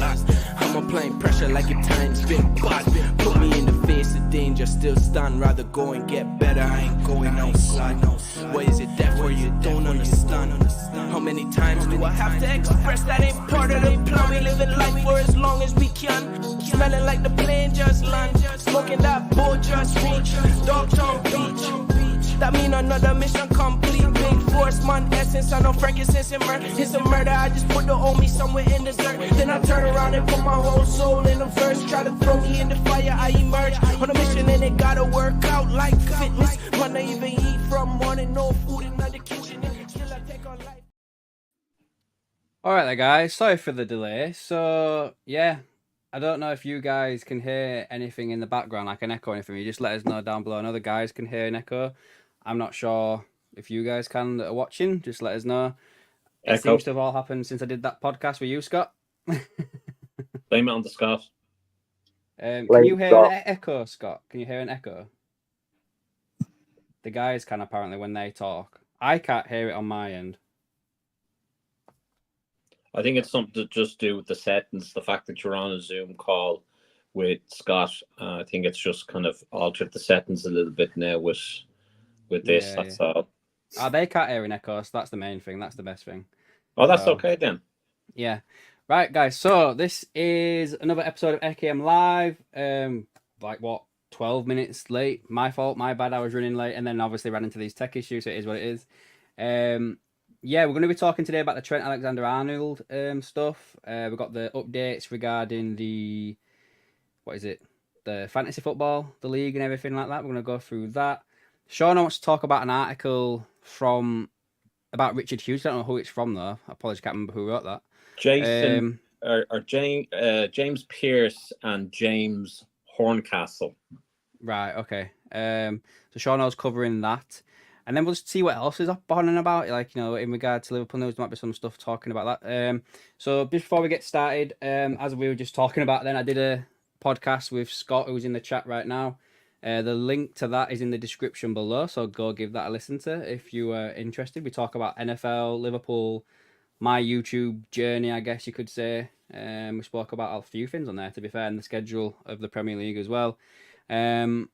lost. I'm applying pressure like your time's been bought. Put me in the face of danger, still stunned. Rather go and get better, I ain't going outside. Why is it that where you don't understand? How many times do I have to express that ain't part of the plan? We living life for as long as we can. Smelling like the plane just land. Smoking that boat just reach. Dogtown Beach. That mean another mission complete. Big force, man, essence. I know frankincense and murder. It's a murder. I just put the homie somewhere in the dirt. Then I turn around and put my whole soul in the verse. Try to throw me in the fire. I emerge on a mission and it gotta work out like fitness. Man, I even eat from morning, no food in the kitchen. Still I take on life. Alright there guys, sorry for the delay. So yeah, I don't know if you guys can hear anything in the background, like an echo or anything. You just let us know down below. I know the guys can hear an echo. I'm not sure if you guys can that are watching. Just let us know. It seems to have all happened since I did that podcast with you, Scott. Blame it on the Scott. Can you hear an echo, Scott? Can you hear an echo? The guys can apparently when they talk. I can't hear it on my end. I think it's something to just do with the settings, the fact that you're on a Zoom call with Scott. I think it's just kind of altered the settings a little bit now with this. Yeah, that's all. They can't hear an echo, so that's the main thing. That's the best thing. Oh, that's okay then. Yeah. Right, guys. So this is another episode of AKM Live. Like what, 12 minutes late? My fault, my bad. I was running late, and then obviously ran into these tech issues. So it is what it is. Yeah, we're going to be talking today about the Trent Alexander-Arnold stuff. We've got the updates regarding the fantasy football, the league and everything like that. We're going to go through that. Sean wants to talk about an article about Richard Hughes. I don't know who it's from though. I apologize, can't remember who wrote that. James Pearce and James Horncastle. Right, okay. So Sean was covering that. And then we'll just see what else is up on and about, like, you know, in regard to Liverpool news. There might be some stuff talking about that. So before we get started, as we were just talking about then, I did a podcast with Scott, who's in the chat right now. The link to that is in the description below, so go give that a listen to if you are interested. We talk about NFL, Liverpool, my YouTube journey, I guess you could say. We spoke about a few things on there, to be fair, and the schedule of the Premier League as well. And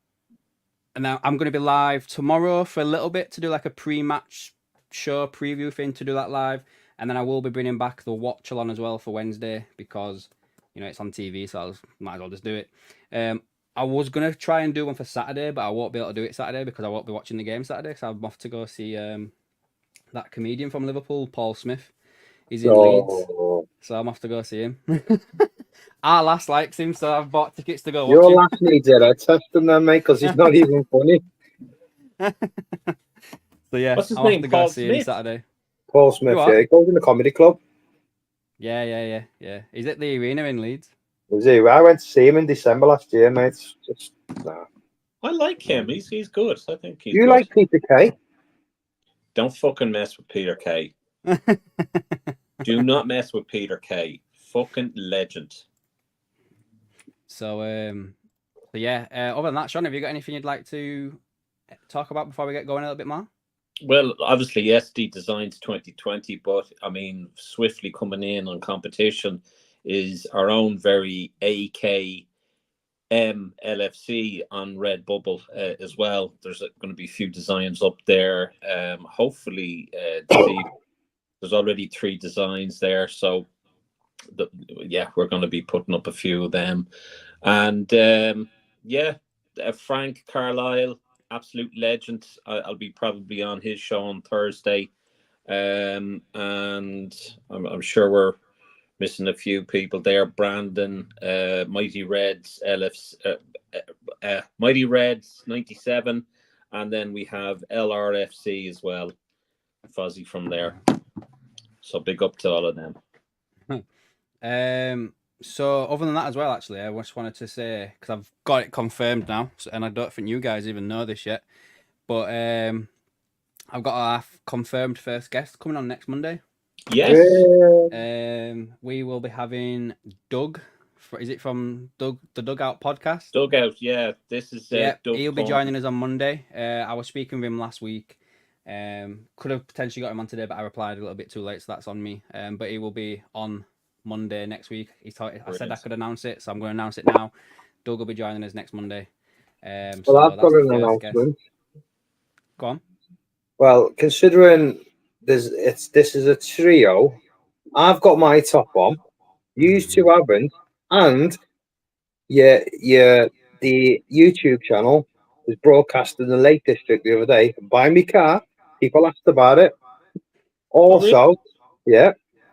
now I'm going to be live tomorrow for a little bit to do like a pre-match show preview thing, to do that live. And then I will be bringing back the watch along as well for Wednesday because, you know, it's on TV, so I might as well just do it. I was going to try and do one for Saturday, but I won't be able to do it Saturday because I won't be watching the game Saturday. So I'm off to go see that comedian from Liverpool, Paul Smith. He's in Leeds, so I'm off to go see him. Our last likes him, so I've bought tickets to go watch him. Your last needs a test him then, mate, because he's not even funny. So yeah, what's his I'll name? have to go Paul see Smith? him Saturday. Paul Smith, yeah, he goes in the comedy club. Yeah. He's at the arena in Leeds. Was he? I went to see him in December last year, mate. Just nah. I like him. He's good. I think he's You good. like Peter Kay? Don't fucking mess with Peter Kay. Do not mess with Peter Kay. Fucking legend. So yeah. Other than that, Sean, have you got anything you'd like to talk about before we get going a little bit more? Well, obviously, JackDesigns 2020, but I mean, swiftly coming in on competition is our own very AKM LFC on Redbubble as well. There's going to be a few designs up there. Hopefully, there's already 3 designs there, so we're going to be putting up a few of them. And Frank Carlisle, absolute legend. I'll be probably on his show on Thursday, and I'm sure we're missing a few people there. Brandon, Mighty Reds, Mighty Reds 97, and then we have LRFC as well, Fuzzy from there. So big up to all of them. So other than that as well, actually, I just wanted to say, because I've got it confirmed now, and I don't think you guys even know this yet, but I've got our confirmed first guest coming on next Monday. Yes. We will be having Doug. Is it from Doug, the Dugout podcast? Dugout, yeah. This is Doug. He'll be joining us on Monday. I was speaking with him last week. Could have potentially got him on today, but I replied a little bit too late, so that's on me. But he will be on Monday next week. I said I Brilliant. could announce it, so I'm going to announce it now. Doug will be joining us next Monday. Well, So I've got that's an the first guest. announcement. Go on. Well, considering this is a trio, I've got my top on. You two haven't, and the YouTube channel was broadcast in the Lake District the other day. Buy me car. People asked about it. Also,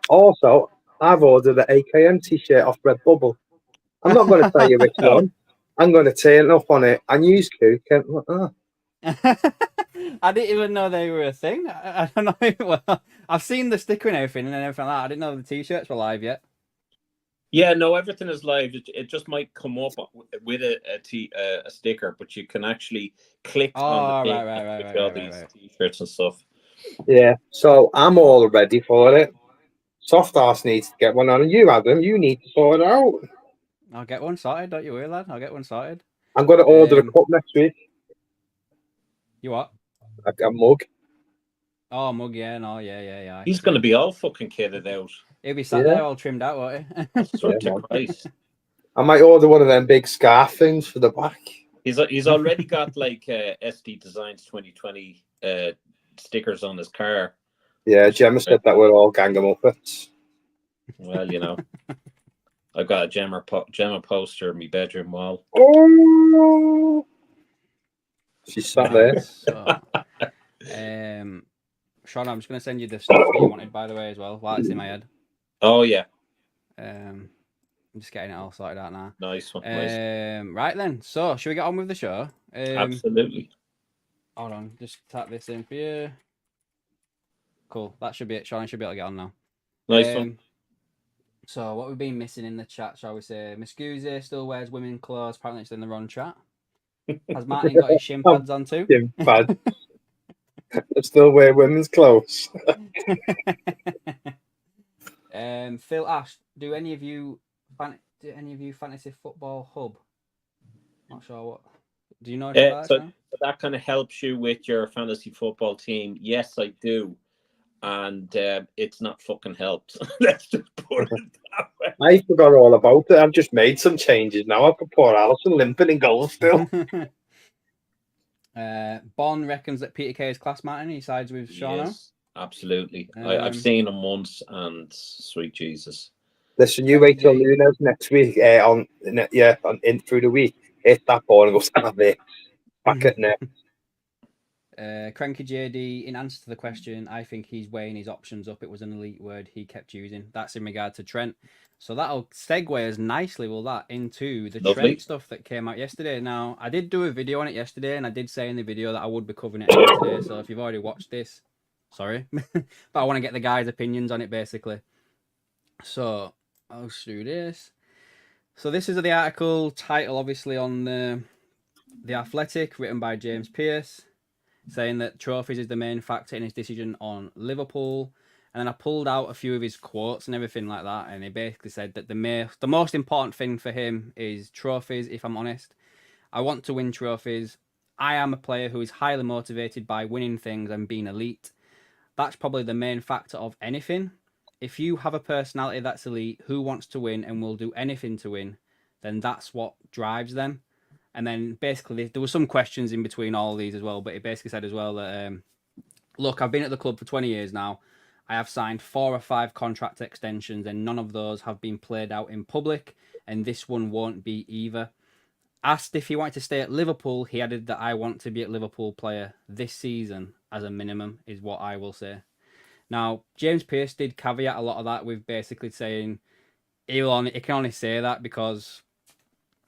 Also, I've ordered an AKM t-shirt off Redbubble. I'm not going to tell you which one. I'm going to turn up on it and use Cook. I didn't even know they were a thing. I don't know. Well, I've seen the sticker and everything like that. I didn't know the t-shirts were live yet. Yeah, no, everything is live. It just might come up with a sticker, but you can actually click on the thing with all these t-shirts and stuff. Yeah, so I'm all ready for it. Soft Arse needs to get one on, and you, Adam, you need to sort it out. I'll get one sorted. Don't you worry, lad. I'll get one sorted. I'm going to order a cup next week. You what? A mug. Oh, a mug, yeah, no, yeah. He's going to be all fucking kitted out. He'll be sat there all trimmed out, won't he? Sort of Christ. I might order one of them big scarf things for the back. He's already got like SD Designs 2020 stickers on his car. Yeah, Gemma said that we're all gang of muppets. Well, you know, I've got a Gemma poster in my bedroom wall. Oh, she's sat there. So, Sean, I'm just going to send you the stuff that you wanted, by the way, as well, while it's in my head. Oh, yeah. I'm just getting it all sorted out now. Nice one. Right then. So, should we get on with the show? Absolutely. Hold on. Just tap this in for you. Cool. That should be it. Sean should be able to get on now. Nice one. So, what we've been missing in the chat, shall we say? Miss Goosey still wears women's clothes. Apparently, it's in the wrong chat. Has Martin got his shin pads on too? Shin pads. I still wear women's clothes. Phil Ash, do any of you fantasy football hub? Not sure what. Do you know? So that kind of helps you with your fantasy football team. Yes, I do, and it's not fucking helped. Let's just put it that way. I forgot all about it. I've just made some changes now. I've got poor Alison limping in goal still. Bon reckons that Peter Kay is class, Martin. He sides with Shauno. Yes, absolutely. I've seen him once, and sweet Jesus. Listen, you wait till Nunes next week. In through the week, hit that ball and go stand there, back at net. Cranky JD, in answer to the question, I think he's weighing his options up. It was an elite word he kept using. That's in regard to Trent. So that'll segue us nicely, will that, into the Trent stuff that came out yesterday. Now, I did do a video on it yesterday, and I did say in the video that I would be covering it again today. So if you've already watched this, sorry. But I want to get the guys' opinions on it, basically. So I'll do this. So this is the article title, obviously, on The Athletic, written by James Pearce, saying that trophies is the main factor in his decision on Liverpool. And then I pulled out a few of his quotes and everything like that. And he basically said that the most important thing for him is trophies, if I'm honest. I want to win trophies. I am a player who is highly motivated by winning things and being elite. That's probably the main factor of anything. If you have a personality that's elite, who wants to win and will do anything to win, then that's what drives them. And then basically there were some questions in between all of these as well, but he basically said as well that, look, I've been at the club for 20 years now. I have signed 4 or 5 contract extensions and none of those have been played out in public, and this one won't be either. Asked if he wanted to stay at Liverpool, he added that I want to be a Liverpool player this season as a minimum, is what I will say. Now, James Pearce did caveat a lot of that with basically saying he can only say that because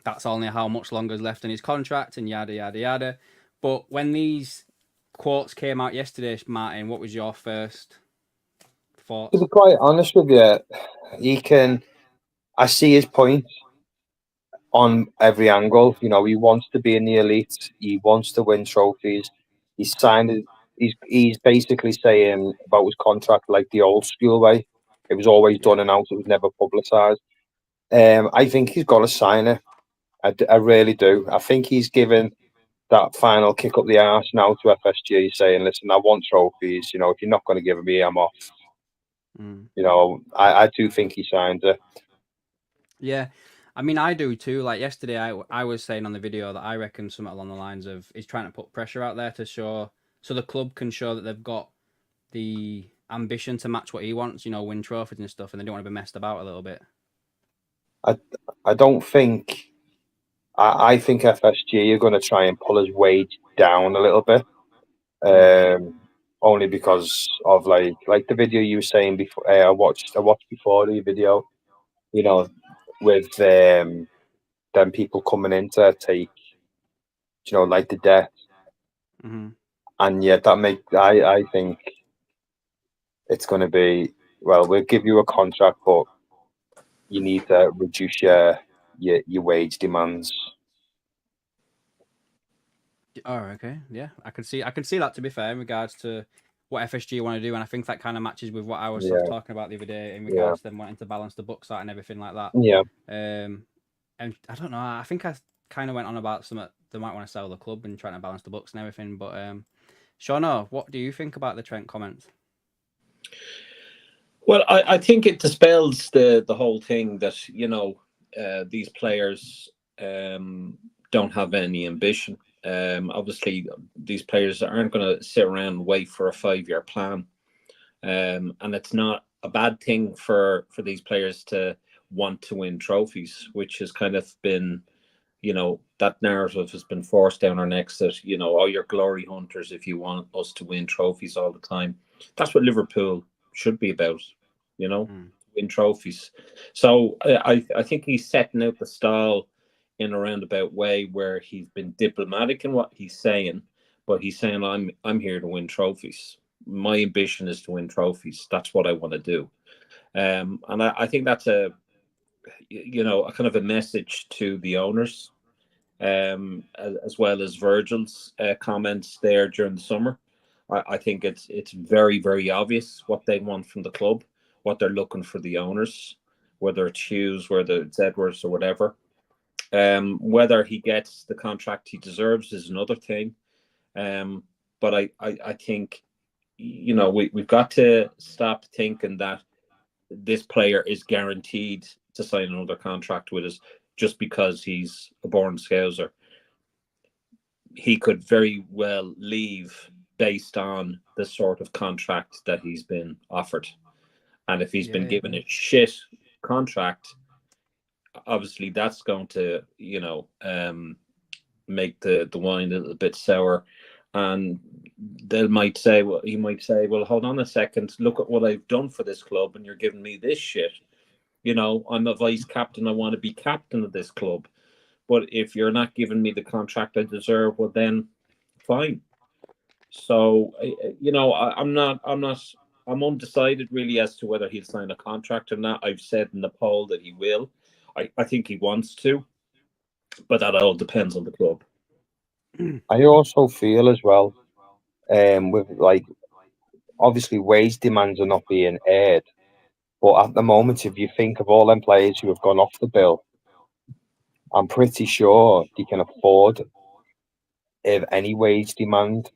that's only how much longer is left in his contract and yada, yada, yada. But when these quotes came out yesterday, Martin, what was your first thoughts? To be quite honest with you, I see his point on every angle. You know, he wants to be in the elite. He wants to win trophies. He's signed it. He's basically saying about his contract like the old school way. It was always done and out. It was never publicised. I think he's got to sign it. I really do. I think he's given that final kick up the arse now to FSG, saying, "Listen, I want trophies. You know, if you're not going to give me, I'm off." Mm. You know, I do think he signed it. Yeah, I mean, I do too. Like yesterday, I was saying on the video that I reckon something along the lines of he's trying to put pressure out there to show, so the club can show that they've got the ambition to match what he wants, you know, win trophies and stuff, and they don't want to be messed about a little bit. I don't think. I think FSG are going to try and pull his wage down a little bit. Only because of like the video you were saying before. I watched before the video. You know, with them people coming in to take, you know, like the debt, Mm-hmm. and yet I think it's going to be, well, we'll give you a contract, but you need to reduce your wage demands. Oh, okay, yeah, I can see that, to be fair, in regards to what FSG want to do, and I think that kind of matches with what I was sort of talking about the other day in regards to them wanting to balance the books out and everything like that. Yeah. And I don't know, I think I kind of went on about some they might want to sell the club and trying to balance the books and everything. But Shauna, what do you think about the Trent comments? Well, I think it dispels the whole thing that, you know, these players don't have any ambition. Obviously, these players aren't going to sit around and wait for a 5-year plan, and it's not a bad thing for these players to want to win trophies, which has kind of been, you know, that narrative has been forced down our necks that, you know, oh, you're glory hunters if you want us to win trophies all the time. That's what Liverpool should be about, you know, win trophies. So I think he's setting out the stall in a roundabout way where he's been diplomatic in what he's saying, but he's saying I'm here to win trophies. My ambition is to win trophies. That's what I want to do. And I think that's a kind of a message to the owners, as well as Virgil's comments there during the summer. I think it's very, very obvious what they want from the club, what they're looking for the owners, whether it's Hughes, whether it's Edwards or whatever. Whether he gets the contract he deserves is another thing. But I think, you know, we've got to stop thinking that this player is guaranteed to sign another contract with us just because he's a born Scouser. He could very well leave based on the sort of contract that he's been offered. And if he's been given a shit contract, obviously that's going to, you know, make the wine a little bit sour. And he might say, well, hold on a second, look at what I've done for this club, and you're giving me this shit. You know, I'm a vice captain. I want to be captain of this club. But if you're not giving me the contract I deserve, well, then fine. So, you know, I'm undecided really as to whether he'll sign a contract or not. I've said in the poll that he will. I think he wants to, but that all depends on the club. I also feel as well, with like, obviously wage demands are not being aired, but at the moment, if you think of all them players who have gone off the bill, I'm pretty sure they can afford any wage demand.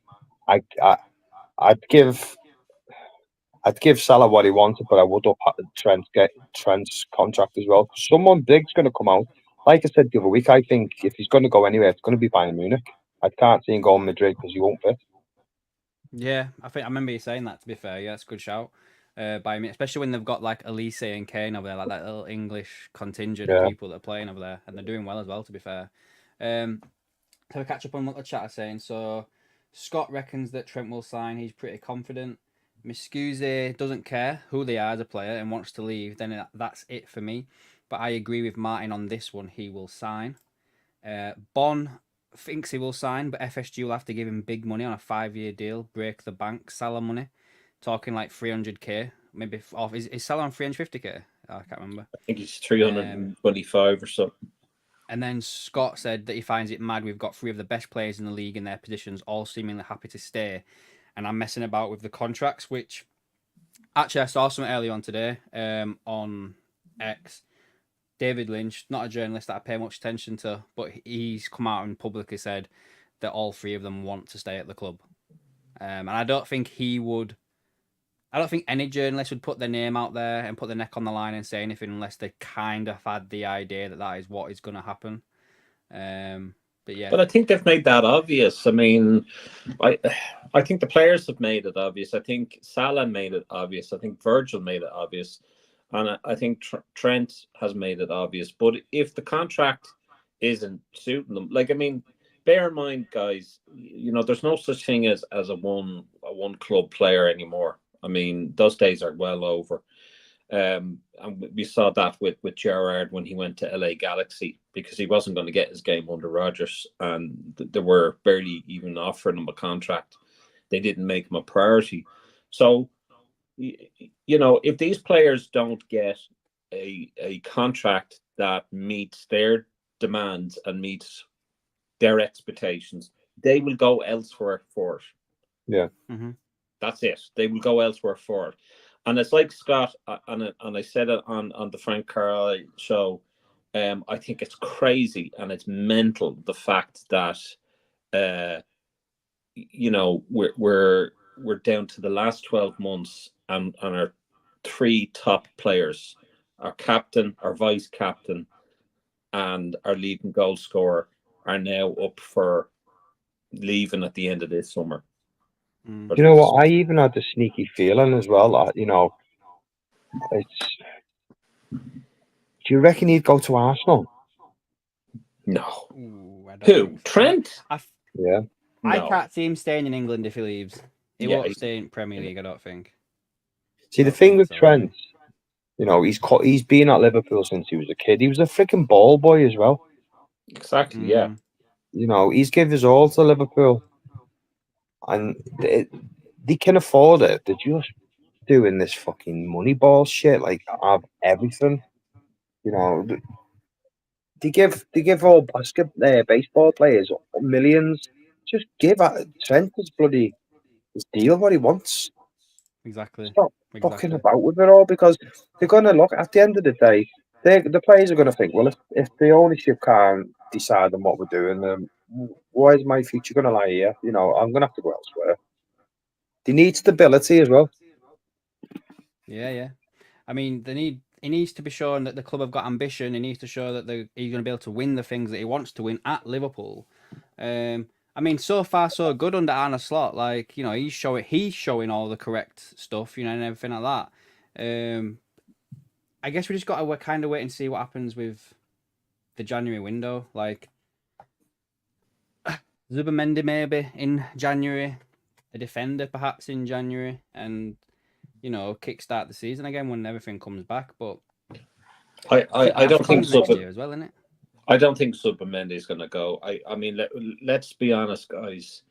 I'd give Salah what he wanted, but I would up Trent's contract as well. Someone big's going to come out. Like I said the other week, I think if he's going to go anywhere, it's going to be Bayern Munich. I can't see him going Madrid because he won't fit. Yeah, I remember you saying that, to be fair. Yeah, that's a good shout. By me, especially when they've got like Elise and Kane over there, like that little English contingent of people that are playing over there, and they're doing well as well, to be fair. So we catch up on what the chat is saying. So Scott reckons that Trent will sign. He's pretty confident. Miscuse doesn't care who they are as a player and wants to leave. Then that's it for me. But I agree with Martin on this one. He will sign. Bon thinks he will sign, but FSG will have to give him big money on a 5-year deal, break the bank, Salah money, talking like 300k, maybe off. Is Salah on 350k? Oh, I can't remember. I think he's 325 or something. And then Scott said that he finds it mad. We've got 3 of the best players in the league in their positions, all seemingly happy to stay. And I'm messing about with the contracts, which actually I saw something earlier on today on X. David Lynch, not a journalist that I pay much attention to, but he's come out and publicly said that all 3 of them want to stay at the club. And I don't think he would I don't think any journalist would put their name out there and put their neck on the line and say anything unless they kind of had the idea that that is what is going to happen. But yeah, But I think they've made that obvious. I mean, I I think the players have made it obvious. I think Salah made it obvious. I think Virgil made it obvious, and I think Trent has made it obvious. But if the contract isn't suiting them, like I mean, bear in mind, guys, you know, there's no such thing as a one club player anymore. I mean, those days are well over. And we saw that with Gerrard when he went to LA Galaxy because he wasn't going to get his game under Rodgers, and they were barely even offering him a contract. They didn't make him a priority. So, you know, if these players don't get a contract that meets their demands and meets their expectations, they will go elsewhere for it. Yeah. Mm-hmm. That's it. They will go elsewhere for it. And it's like Scott, and I said it on the Frank Carlisle show. I think it's crazy and it's mental the fact that, you know, we're down to the last 12 months, and our three top players, our captain, our vice captain, and our leading goal scorer, are now up for leaving at the end of this summer. Do you know what? I even had the sneaky feeling as well. You know, it's. Do you reckon he'd go to Arsenal? No. Ooh, I don't Who? think so. Trent? Yeah. I No. can't see him staying in England if he leaves. He Yeah, won't stay in Premier League, I don't think. See, the Don't thing think with so, Trent, you know, he's been at Liverpool since he was a kid. He was a freaking ball boy as well. Exactly. Yeah. Mm. You know, he's given his all to Liverpool, and they can afford it. They're just doing this fucking money ball shit, like have everything. You know, they give all baseball players millions. Just give Trent his deal what he wants. Exactly. Stop fucking Exactly. about with it all, because they're gonna look at the end of the day. The players are gonna think, well, if the ownership can't decide on what we're doing, why is my future gonna lie here? You know, I'm gonna have to go elsewhere. They need stability as well. Yeah, yeah. I mean, he needs to be shown that the club have got ambition. He needs to show that he's going to be able to win the things that he wants to win at Liverpool. I mean, so far so good under Arne Slot. Like, you know, he's showing all the correct stuff, you know, and everything like that. I guess we just got to kind of wait and see what happens with the January window. Like, Zubamendi maybe in January, a defender perhaps in January, and you know, kickstart the season again when everything comes back. But I don't think so. next year as well, isn't it? I don't think Zubamendi is going to go. I mean, let's be honest, guys.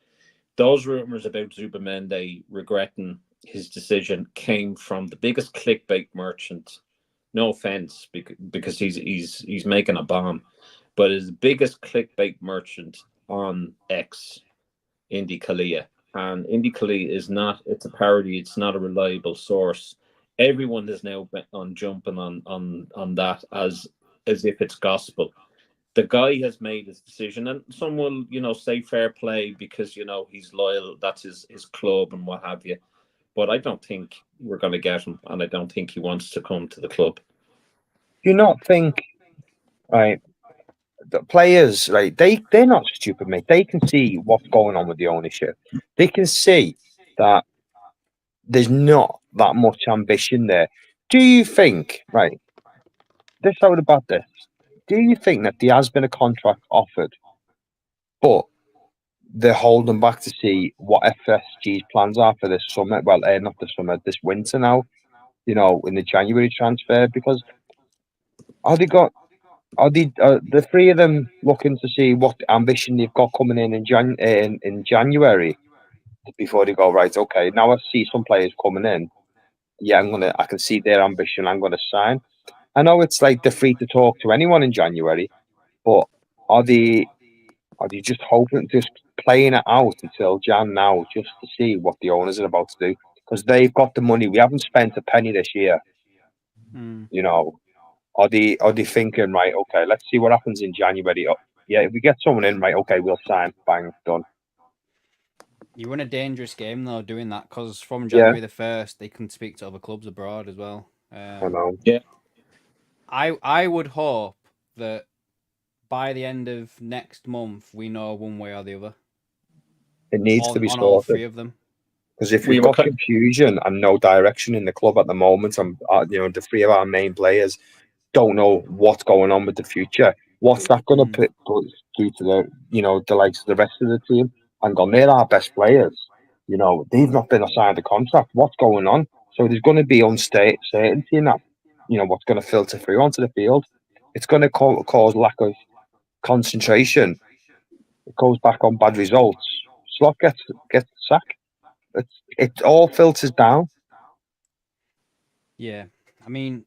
Those rumors about Zubamendi regretting his decision came from the biggest clickbait merchant. No offense, because he's making a bomb, but is the biggest clickbait merchant on X, Indy Kalia. And Indy Kalia is not. It's a parody. It's not a reliable source. Everyone is now on jumping on that as if it's gospel. The guy has made his decision, and some will, you know, say fair play because, you know, he's loyal. That's his club and what have you. But I don't think we're going to get him, and I don't think he wants to come to the club. Do you not think, right? The players, right? They're not stupid, mate. They can see what's going on with the ownership. They can see that there's not that much ambition there. Do you think, right? This out about this. Do you think that there has been a contract offered, but they're holding back to see what FSG's plans are for this summer? Well, not this summer, this winter now. You know, in the January transfer, because are the three of them looking to see what ambition they've got coming in January before they go, right? Okay, now I see some players coming in. Yeah, I can see their ambition. I'm gonna sign. I know it's like they're free to talk to anyone in January, but are they just hoping, just playing it out until Jan now, just to see what the owners are about to do? Because they've got the money. We haven't spent a penny this year. You know, are they thinking, right? Okay, let's see what happens in January. Oh, yeah, if we get someone in, right? Okay, we'll sign. Bang, done. You run a dangerous game though doing that, because from January the 1st they can speak to other clubs abroad as well. I know. Yeah. I would hope that by the end of next month we know one way or the other It needs to be on all sorted. three of them. Because if We we've were got confusion and no direction in the club at the moment, and the three of our main players don't know what's going on with the future, what's that going to do to the likes of the rest of the team? And gone, they're our best players. They've not been assigned a contract. What's going on? So there's going to be uncertainty in that. What's going to filter through onto the field. It's going to cause lack of concentration. It goes back on bad results. Slot gets sacked. It all filters down. Yeah, I mean,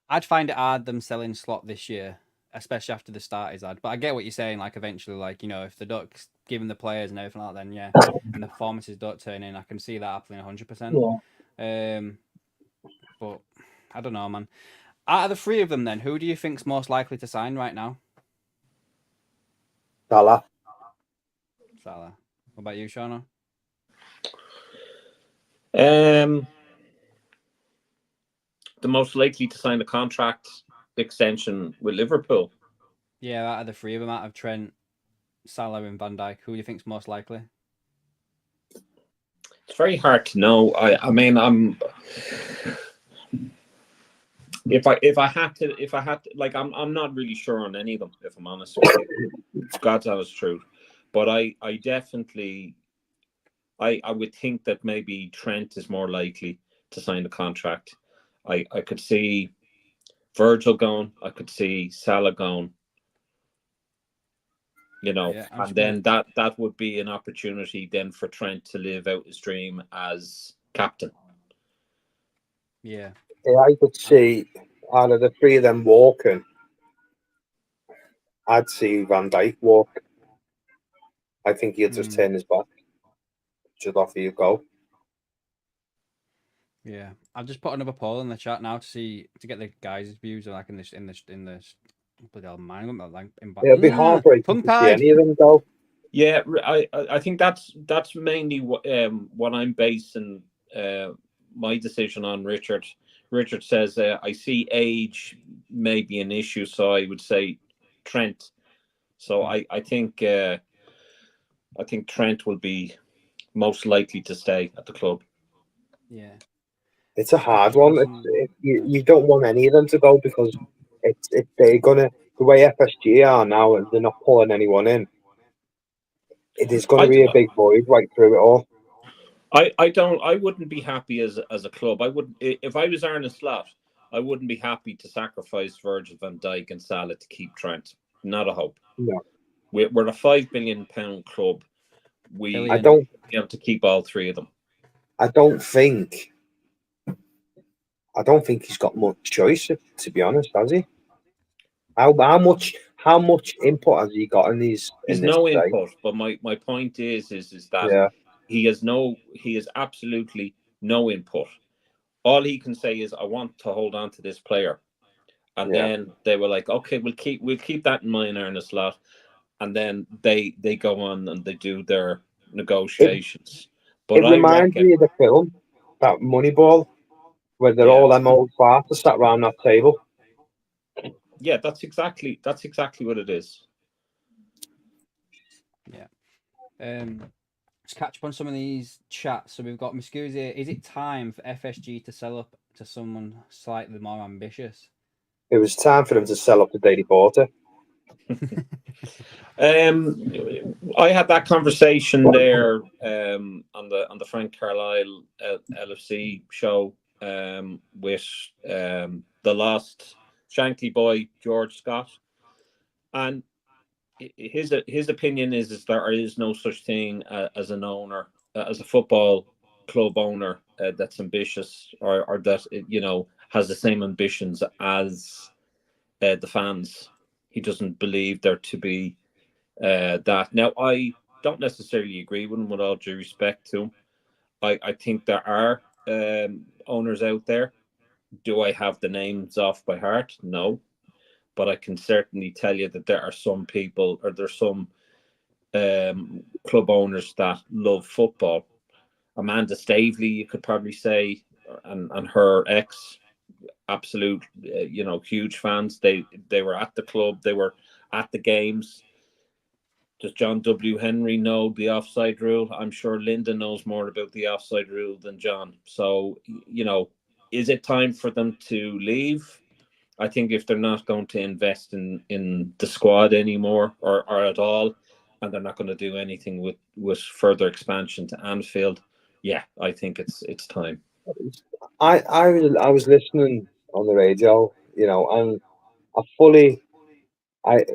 I'd find it hard them selling Slot this year, especially after the start he's had. But I get what you're saying. Like eventually, if the Ducks give him the players and everything like that, then yeah, and the performances don't turn in, I can see that happening 100%. But I don't know, man. Out of the three of them, then, who do you think's most likely to sign right now? Salah. What about you, Shauna? The most likely to sign a contract extension with Liverpool. Yeah, out of the three of them, out of Trent, Salah, and Van Dijk, who do you think's most likely? It's very hard to know. I mean, if I had to, like, I'm not really sure on any of them, if I'm honest with you. God's honest truth. But I definitely, I would think that maybe Trent is more likely to sign the contract. I could see Virgil going. I could see Salah going. And then that would be an opportunity then for Trent to live out his dream as captain. Yeah, I could see out of the three of them walking, I'd see Van Dijk walk. I think he'll just turn his back. Just off you go. Yeah, I've just put another poll in the chat now to get the guys' views, like in this It'll be heartbreaking to see any of them go. Yeah, I think that's mainly what I'm basing my decision on. Richard says I see age may be an issue, so I would say Trent. So I think Trent will be most likely to stay at the club. Yeah, it's a hard one. You don't want any of them to go because they're gonna, the way FSG are now, and they're not pulling anyone in. It is going to be a big void right through it all. I wouldn't be happy as a club. I wouldn't, if I was Arne Slot, I wouldn't be happy to sacrifice Virgil van Dijk and Salah to keep Trent. Not a hope. No. We're a £5 billion club. I don't have to keep all three of them. I don't think he's got much choice, to be honest, has he? How much input has he got in these? He's no input, but my point is that he has absolutely no input. All he can say is, I want to hold on to this player. And then they were like, okay, we'll keep that in mind, Arne Slot. And then they go on and they do their negotiations. It reminds me of the film, that Moneyball, where they're all them old farters sat around that table. Yeah, that's exactly what it is. Yeah. Let's catch up on some of these chats. So we've got Muscuzi. Is it time for FSG to sell up to someone slightly more ambitious? It was time for them to sell up to Daily Porter. I had that conversation there on the Frank Carlisle LFC show with the lost Shankly boy George Scott, and his opinion is there is no such thing as an owner, as a football club owner that's ambitious or that has the same ambitions as the fans. He doesn't believe there to be that. Now, I don't necessarily agree with him, with all due respect to him. I think there are owners out there. Do I have the names off by heart? No. But I can certainly tell you that there are some people, or there's some club owners that love football. Amanda Stavely, you could probably say, and her ex, absolute, huge fans. They were at the club, they were at the games. Does John W. Henry know the offside rule? I'm sure Linda knows more about the offside rule than John. So, is it time for them to leave? I think if they're not going to invest in the squad anymore or at all, and they're not going to do anything with further expansion to Anfield, yeah, I think it's time. I was listening on the radio, and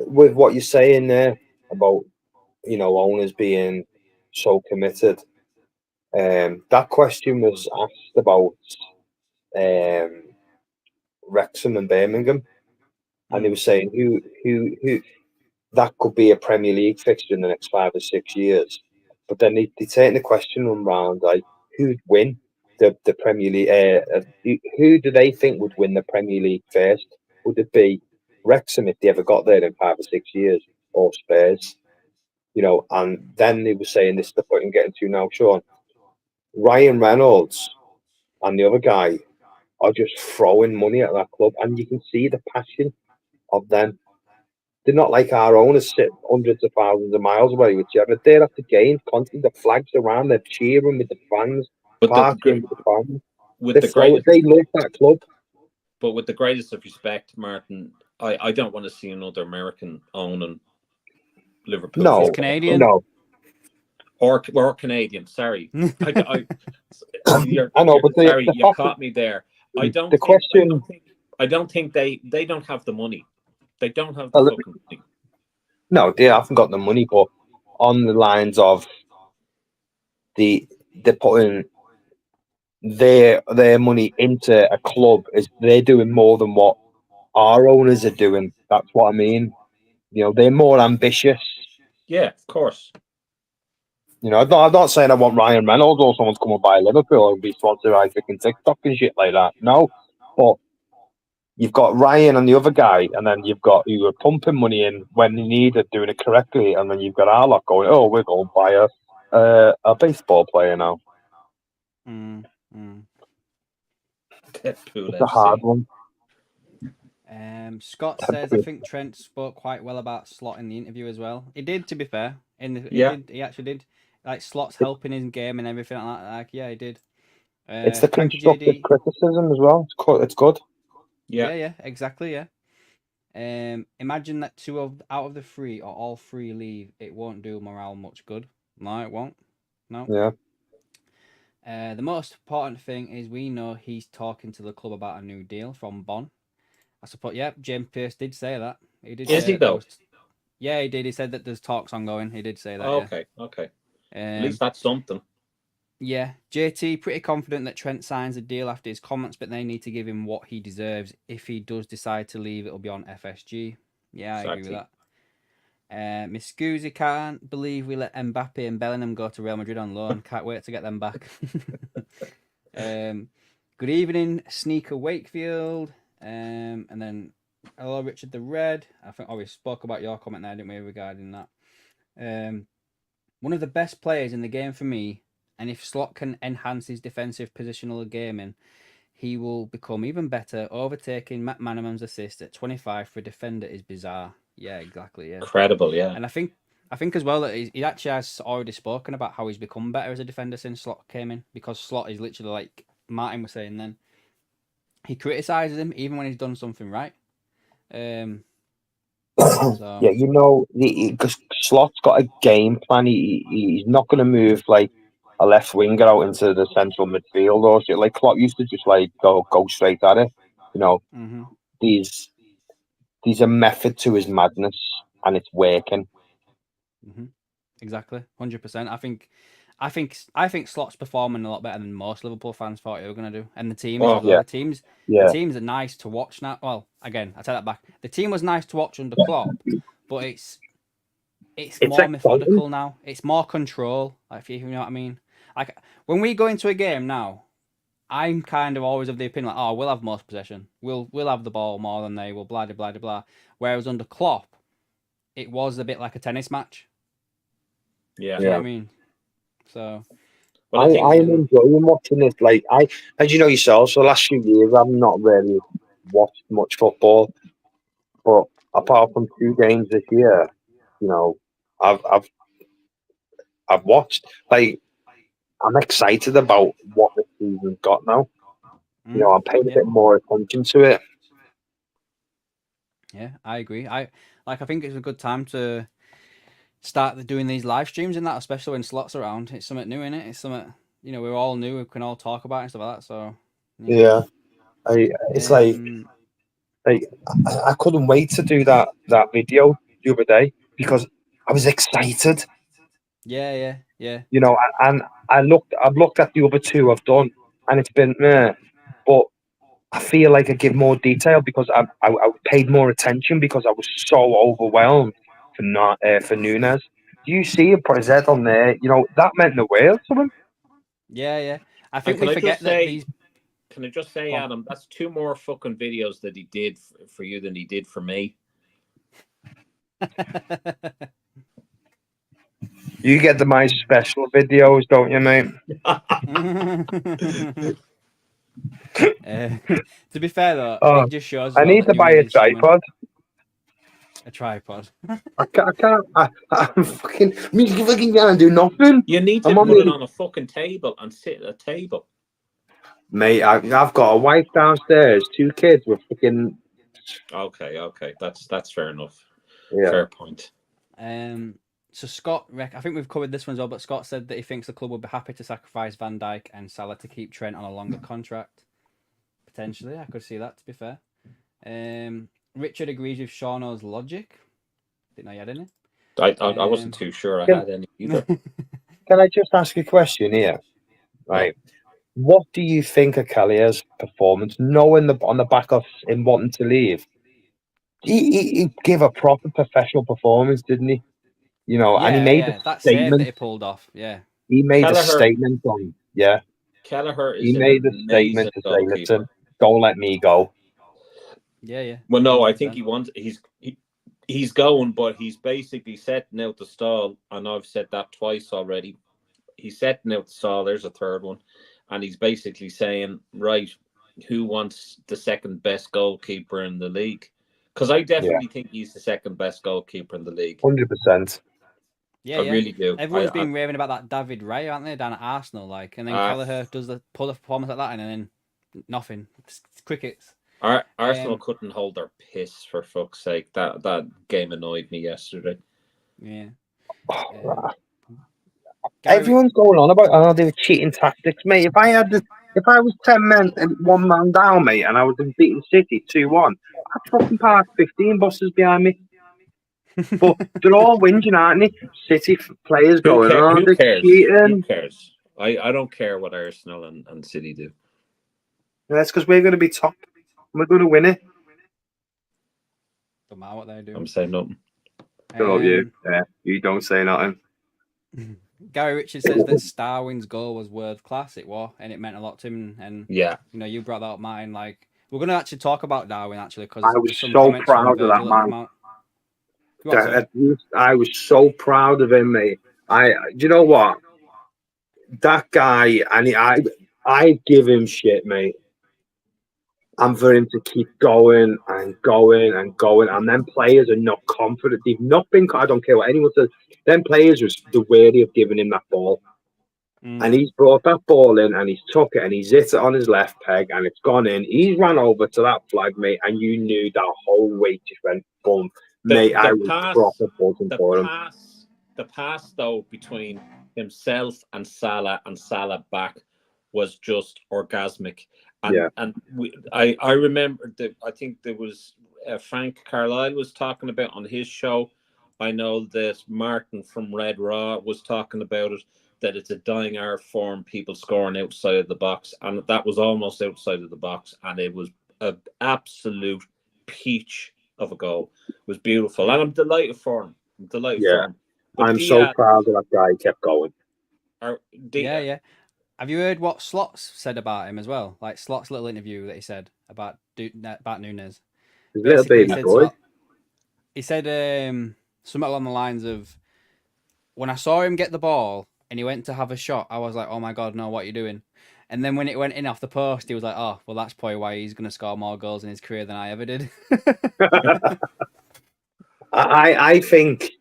with what you're saying there about owners being so committed. That question was asked about um, Wrexham and Birmingham, and they were saying who that could be a Premier League fixture in the next 5 or 6 years. But then they take the question around like who'd win the Premier League? Who do they think would win the Premier League first? Would it be Wrexham if they ever got there in 5 or 6 years, or Spurs? And then they were saying this is the point I'm getting to now, Sean. Ryan Reynolds and the other guy are just throwing money at that club, and you can see the passion of them. They're not like our owners sit hundreds of thousands of miles away, whichever. They're at the games constantly, the flags around, they're cheering with the fans, But barking with the fans. with the greatest, they love that club. but with the greatest of respect, Martin, I don't want to see another American owning Liverpool. No, He's Canadian. No, or Canadian. Sorry, I know, but sorry, the you caught me there. I don't think they don't have the money. They don't have the fucking money. No, they haven't got the money, but on the lines of they're putting their money into a club, is they're doing more than what our owners are doing. That's what I mean. They're more ambitious. Yeah, of course. I'm not saying I want Ryan Reynolds or someone to come and buy Liverpool and be sponsored by freaking TikTok and shit like that. No, but you've got Ryan and the other guy, and then you've got who are pumping money in when they need it, doing it correctly, and then you've got our lot going, oh, we're going to buy a baseball player now. Deadpool it's a hard one. Scott says, I think Trent spoke quite well about Slot in the interview as well. He did, to be fair. He actually did. Like, Slot's helping his game and everything like that. Like, yeah, he did. It's the constructive criticism as well. It's good. Yeah, exactly, yeah. Imagine that out of the 3 or all 3 leave, it won't do morale much good. No, it won't. No. Yeah. The most important thing is we know he's talking to the club about a new deal from Bonn. I suppose, yeah, James Pearce did say that. He did. Is he though? Yeah, he did. He said that there's talks ongoing. He did say that. Okay. At least that's something. Yeah, JT pretty confident that Trent signs a deal after his comments, but they need to give him what he deserves. If he does decide to leave, it'll be on FSG. Yeah, I agree with that. Miss Scoozy can't believe we let Mbappe and Bellingham go to Real Madrid on loan. Can't wait to get them back. Good evening, Sneaker Wakefield. And then hello, Richard the Red. I think we spoke about your comment there, didn't we, regarding that? One of the best players in the game for me, and if Slot can enhance his defensive positional gaming, he will become even better. Overtaking Matt Manaman's assist at 25 for a defender is bizarre. Yeah, exactly. Yeah, incredible. Yeah, and I think as well that he actually has already spoken about how he's become better as a defender since Slot came in, because Slot is literally, like Martin was saying then, he criticises him even when he's done something right. So. Yeah, because Slot's got a game plan. He's not going to move like a left winger out into the central midfield or shit. Like Klopp used to just like go straight at it. There's a method to his madness, and it's working. Exactly, 100%. I think Slot's performing a lot better than most Liverpool fans thought he was going to do, and the team is the teams are nice to watch now. Well, again, I take that back. The team was nice to watch under Klopp, but it's more methodical now. It's more control. If you know what I mean. Like when we go into a game now, I'm kind of always of the opinion like, oh, we'll have most possession. We'll have the ball more than they will. Blah blah blah blah. Whereas under Klopp, it was a bit like a tennis match. Yeah. Do you know what I mean? So Well, I think I'm enjoying watching it. Like as you know yourself, so the last few years I've not really watched much football, but apart from 2 games this year, you know, I've watched. Like I'm excited about what the season's got now. You know, I'm paying a yeah. bit more attention to it. Yeah, I agree. I think it's a good time to start doing these live streams and that, especially when slots around. It's something new in it. It's something we're all new. We can all talk about it and stuff like that. So Yeah, it's like um, I couldn't wait to do that video the other day because I was excited. yeah. You know, and I've looked at the other two I've done, and it's been but I feel like I give more detail because I paid more attention because I was so overwhelmed for not for Nunes. Do you see a present on there? You know that meant the world to him. Yeah. I and think we forget that these. can I just say, Adam, that's 2 more fucking videos that he did for you than he did for me. You get my special videos, don't you, mate? To be fair though, Oh, it just shows as I well need that to buy Nunes a is human. tripod. A tripod. I'm fucking. Me fucking can't do nothing. You need to put it on a fucking table and sit at a table. Mate, I've got a wife downstairs, 2 kids with fucking. Okay, that's fair enough. Yeah. Fair point. So Scott, I think we've covered this one as well, but Scott said that he thinks the club would be happy to sacrifice Van Dijk and Salah to keep Trent on a longer contract. Potentially, I could see that, to be fair. Richard agrees with Shauno's logic. Didn't know you had any. I wasn't too sure I had any either. Can I just ask a question here? Right. Yeah. What do you think of Callier's performance, knowing on the back of him wanting to leave? He gave a proper professional performance, didn't he? You know, and he made a that statement. save that he pulled off. Yeah, he made a statement on. Yeah, Kelleher is he made a statement to say, "Listen, don't let me go." Yeah. Well, no, 100%. I think he's going, but he's basically setting out the stall, and I've said that twice already. He's setting out the stall. There's a third one, and he's basically saying, right, who wants the second best goalkeeper in the league? Because I definitely think he's the second best goalkeeper in the league. 100%. Yeah, I really do. Everyone's been raving about that David Ray, aren't they, down at Arsenal? Like, and then Kelleher does the performance like that, and then nothing. It's crickets. Arsenal couldn't hold their piss, for fuck's sake. That game annoyed me yesterday. Yeah. Everyone's going on about they were cheating tactics, mate. If I was 10 men and 1 man down, mate, and I was beating City 2-1, I'd fucking park 15 buses behind me. But they're all whinging, aren't they? City players going, who cares? Cheating. Who cares? I don't care what Arsenal and City do. That's because we're going to be top. We're going to win it. Don't matter what they do. I'm saying nothing. You. Yeah, you don't say nothing. Gary Richards says that Starwin's goal was world class. It was, and it meant a lot to him. And yeah, you brought that up, Martin. Like, we're going to actually talk about Darwin actually because I was so proud of that man. I was so proud of him, mate. Do you know what? That guy, and I give him shit, mate. And for him to keep going and going and going, and then players are not confident. They've not been. I don't care what anyone says. Then players was wary of giving him that ball, and he's brought that ball in, and he's took it, and he's hit it on his left peg, and it's gone in. He's ran over to that flag, mate, and you knew that whole weight just went boom, mate. I was proper buzzing for him. The pass though between himself and Salah back was just orgasmic. I remember that. I think there was Frank Carlisle was talking about on his show. I know that Martin from Red Raw was talking about it, that it's a dying art form, people scoring outside of the box, and that was almost outside of the box, and it was an absolute peach of a goal. It was beautiful, and I'm delighted for him. For him. But I'm so proud of that guy. He kept going. Yeah. Have you heard what Slots said about him as well? Like Slots' little interview that he said about Nunes. Little baby boy. He said something along the lines of when I saw him get the ball and he went to have a shot, I was like, oh my God, no, what are you doing? And then when it went in off the post, he was like, oh, well, that's probably why he's going to score more goals in his career than I ever did. I think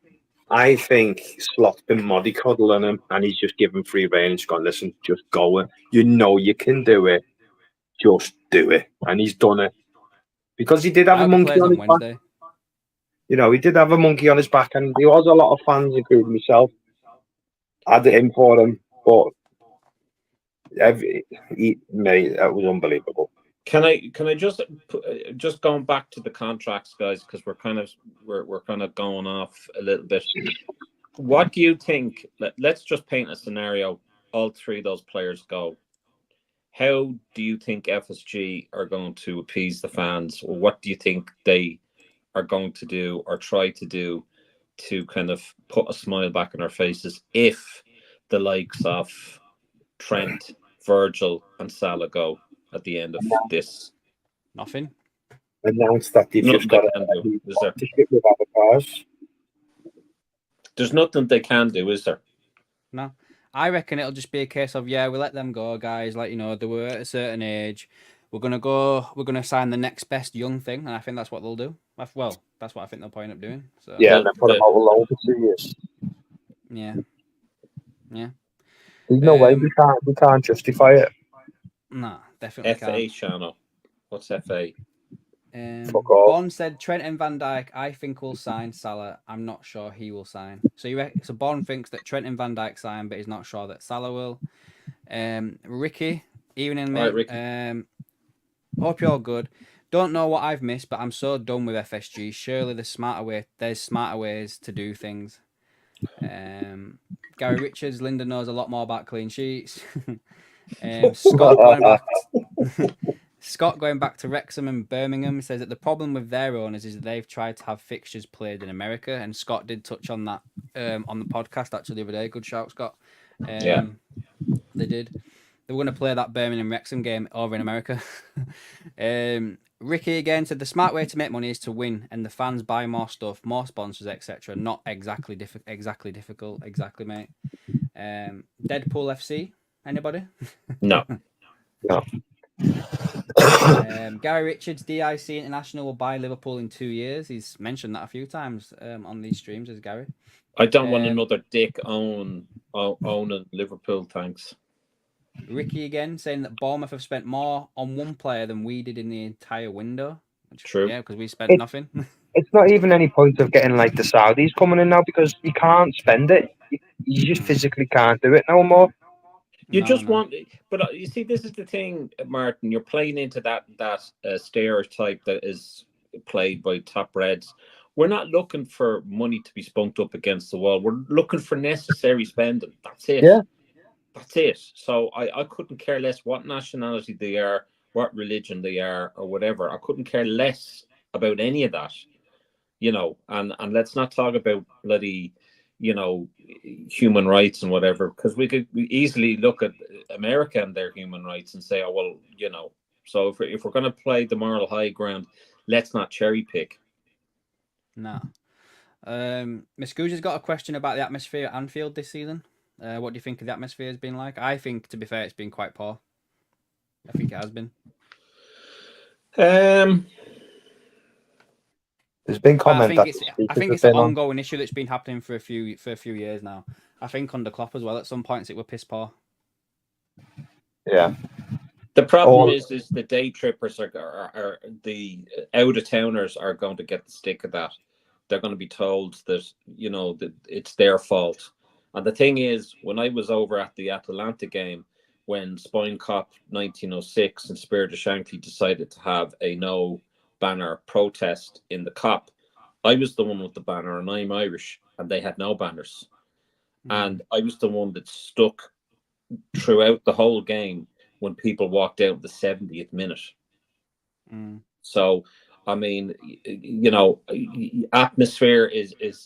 Slot's been mollycoddling him, and he's just given free rein and just gone, listen, just go. You know you can do it. Just do it. And he's done it. Because he did have a monkey on his back. You know, he did have a monkey on his back, and there was a lot of fans, including myself, had it in for him. But mate, that was unbelievable. Can I just going back to the contracts, guys, because we're kind of going off a little bit. What do you think? Let's just paint a scenario. All three of those players go. How do you think FSG are going to appease the fans, or what do you think they are going to do or try to do to kind of put a smile back on our faces if the likes of Trent, Virgil, and Salah go at the end of this? Nothing. Announced that they've just got to partnership with avatars. There's nothing they can do, is there? No. I reckon it'll just be a case of, yeah, we let them go, guys. Like, you know, they were at a certain age. We're going to sign the next best young thing. And I think that's what they'll do. Well, that's what I think they'll probably end up doing. So. Yeah, and then put them out alone for 2 years. Yeah. Yeah. There's no way we can't justify it. No, definitely FA can't. channel. What's FA? Bond said Trent and Van Dijk, I think will sign. Salah, I'm not sure he will sign. So Bond thinks that Trent and Van Dijk sign, but he's not sure that Salah will. Ricky, evening mate. Right, Ricky. Hope you're all good. Don't know what I've missed, but I'm so done with FSG. Surely there's smarter ways to do things. Gary Richards, Linda knows a lot more about clean sheets. Scott going back to Wrexham and Birmingham says that the problem with their owners is that they've tried to have fixtures played in America, and Scott did touch on that on the podcast actually the other day. Good shout, Scott. Yeah, they did. They were going to play that Birmingham Wrexham game over in America. Ricky again said the smart way to make money is to win, and the fans buy more stuff, more sponsors, etc. Not exactly difficult. Exactly, mate. Deadpool FC. Anybody? No. Gary Richards, DIC International will buy Liverpool in 2 years. He's mentioned that a few times on these streams, as Gary. I don't want another dick owning Liverpool, thanks. Ricky again saying that Bournemouth have spent more on one player than we did in the entire window. True. Yeah, because we spent nothing. It's not even any point of getting like the Saudis coming in now, because you can't spend it. You just physically can't do it no more. You want, but you see, this is the thing, Martin. You're playing into that stereotype that is played by top Reds. We're not looking for money to be spunked up against the wall. We're looking for necessary spending. That's it. Yeah. That's it. So I couldn't care less what nationality they are, what religion they are, or whatever. I couldn't care less about any of that, you know. And let's not talk about bloody, you know, human rights and whatever, because we easily look at America and their human rights and say, oh well, you know. So if we're going to play the moral high ground, let's not cherry pick. No. Miss Gouger's got a question about the atmosphere at Anfield this season. What do you think of the atmosphere has been like? I think, to be fair, it's been quite poor. I think it has been. There's been comment. I think it's an ongoing issue that's been happening for a few years now. I think under Klopp as well. At some points, it were piss poor. Yeah. The problem is the day trippers are the out of towners are going to get the stick of that. They're going to be told that, you know, that it's their fault. And the thing is, when I was over at the Atalanta game, when Spine Cop 1906 and Spirit of Shankly decided to have a no banner protest in the Cop, I was the one with the banner, and I'm Irish, and they had no banners. And I was the one that stuck throughout the whole game when people walked out the 70th minute. So, I mean, you know, atmosphere is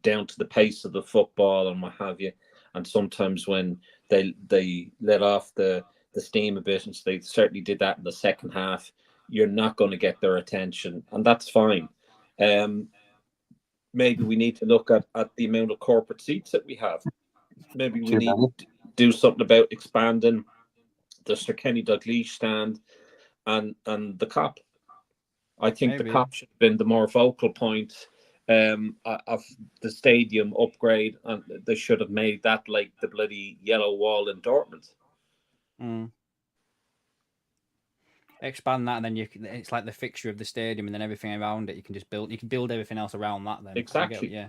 down to the pace of the football and what have you. And sometimes when they let off the steam a bit, and so they certainly did that in the second half, you're not going to get their attention, and that's fine. maybe we need to look at the amount of corporate seats that we have. Maybe we Too need many. to do something about expanding the Sir Kenny Dalglish stand and the Cop. I think the Maybe. Cop should have been the more vocal point of the stadium upgrade, and they should have made that like the bloody yellow wall in Dortmund. Expand that, and then it's like the fixture of the stadium, and then everything around it. You can just build. You can build everything else around that. Then Exactly. Yeah.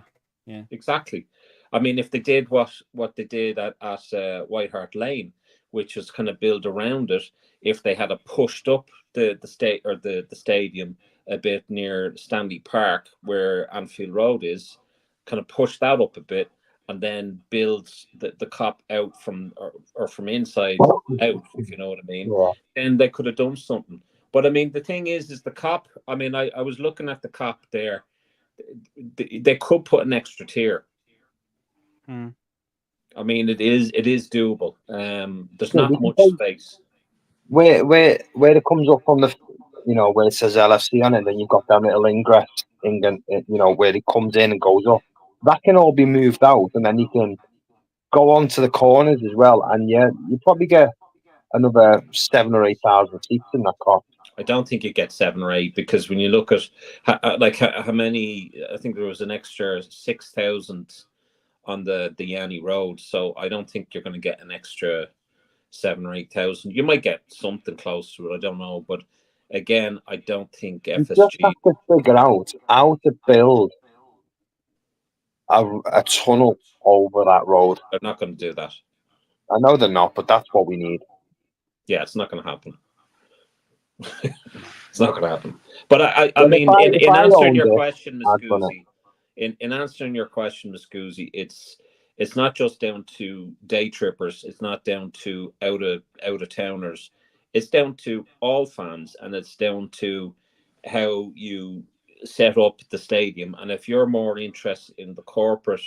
Exactly. I mean, if they did what they did at White Hart Lane, which was kind of built around it, if they had pushed up the state or the stadium a bit near Stanley Park, where Anfield Road is, kind of push that up a bit, and then build the Cop out from or from inside out, if you know what I mean. Yeah. Then they could have done something. But I mean, the thing is the Cop. I mean, I was looking at the Cop there. They could put an extra tier. I mean, it is doable. There's not much space. Where it comes up on the, where it says LFC on it, then you've got that little ingress, where it comes in and goes up. That can all be moved out, and then you can go on to the corners as well. And yeah, you probably get another 7,000 or 8,000 seats in that car. I don't think you get 7 or 8, because when you look at how many, I think there was an extra 6,000 on the Yanni Road, so I don't think you're going to get an extra 7 or 8,000. You might get something close to it, I don't know, but again, I don't think FSG. You just have to figure out how to build a tunnel over that road. They're not going to do that. I know they're not, but that's what we need. Yeah, it's not going to happen. It's not going to happen. But I mean, in answering your question, Muscusi, in answering your question, Muscusi, it's not just down to day trippers. It's not down to out of towners. It's down to all fans, and it's down to how you set up the stadium. And if you're more interested in the corporate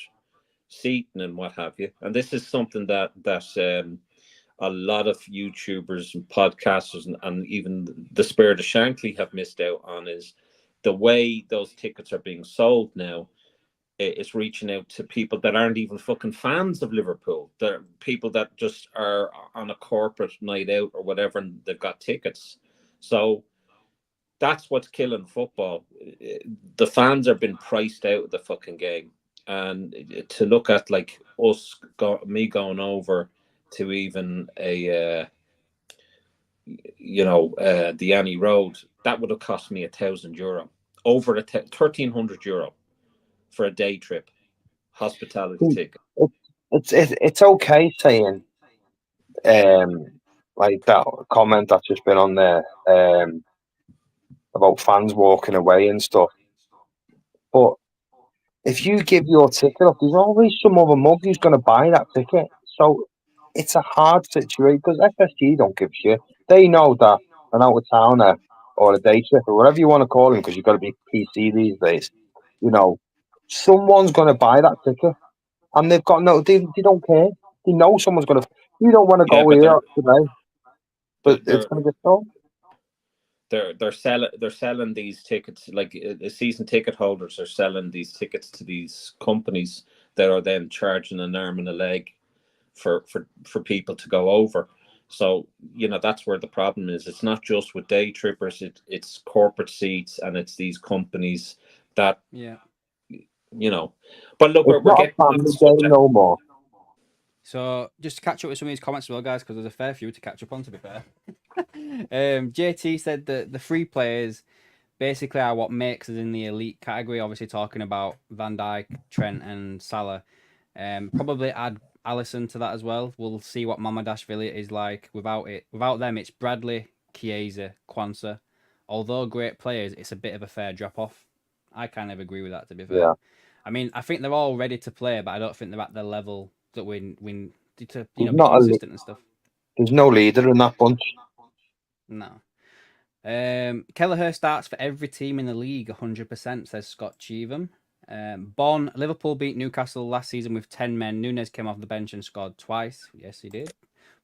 seating and what have you, and this is something that a lot of YouTubers and podcasters and even the Spirit of Shankly have missed out on, is the way those tickets are being sold now. It's reaching out to people that aren't even fucking fans of Liverpool. They're people that just are on a corporate night out or whatever, and they've got tickets. So that's what's killing football. The fans are being priced out of the fucking game. And to look at like me going over to even the Annie Road, that would have cost me €1,000, over €1,300 for a day trip, hospitality ticket. It's okay saying like that comment that's just been on there about fans walking away and stuff, but if you give your ticket up, there's always some other mug who's going to buy that ticket. So it's a hard situation, because FSG don't give a shit. They know that an out of towner or a day trip or whatever you want to call them, because you've got to be PC these days, someone's going to buy that ticket, and they've got they don't care. They know someone's going to. You don't want to go here today, but it's going to get sold. They're selling these tickets, like the season ticket holders are selling these tickets to these companies that are then charging an arm and a leg for people to go over. So that's where the problem is. It's not just with day trippers, it's corporate seats, and it's these companies that But look, we're getting off the subject. No more. So just to catch up with some of these comments as well, guys, because there's a fair few to catch up on, to be fair. JT said that the free players basically are what makes us in the elite category, obviously talking about Van Dijk, Trent and Salah. Probably add Alisson to that as well. We'll see what Mamadashvili is like without them. It's Bradley, Chiesa, Kwanzaa. Although great players, it's a bit of a fair drop-off. I kind of agree with that, to be fair. Yeah. I mean, I think they're all ready to play, but I don't think they're at the level that we to be consistent and stuff. There's no leader in that bunch. No. Kelleher starts for every team in the league, 100%, says Scott Cheetham. Liverpool beat Newcastle last season with 10 men. Nunes came off the bench and scored twice. Yes, he did.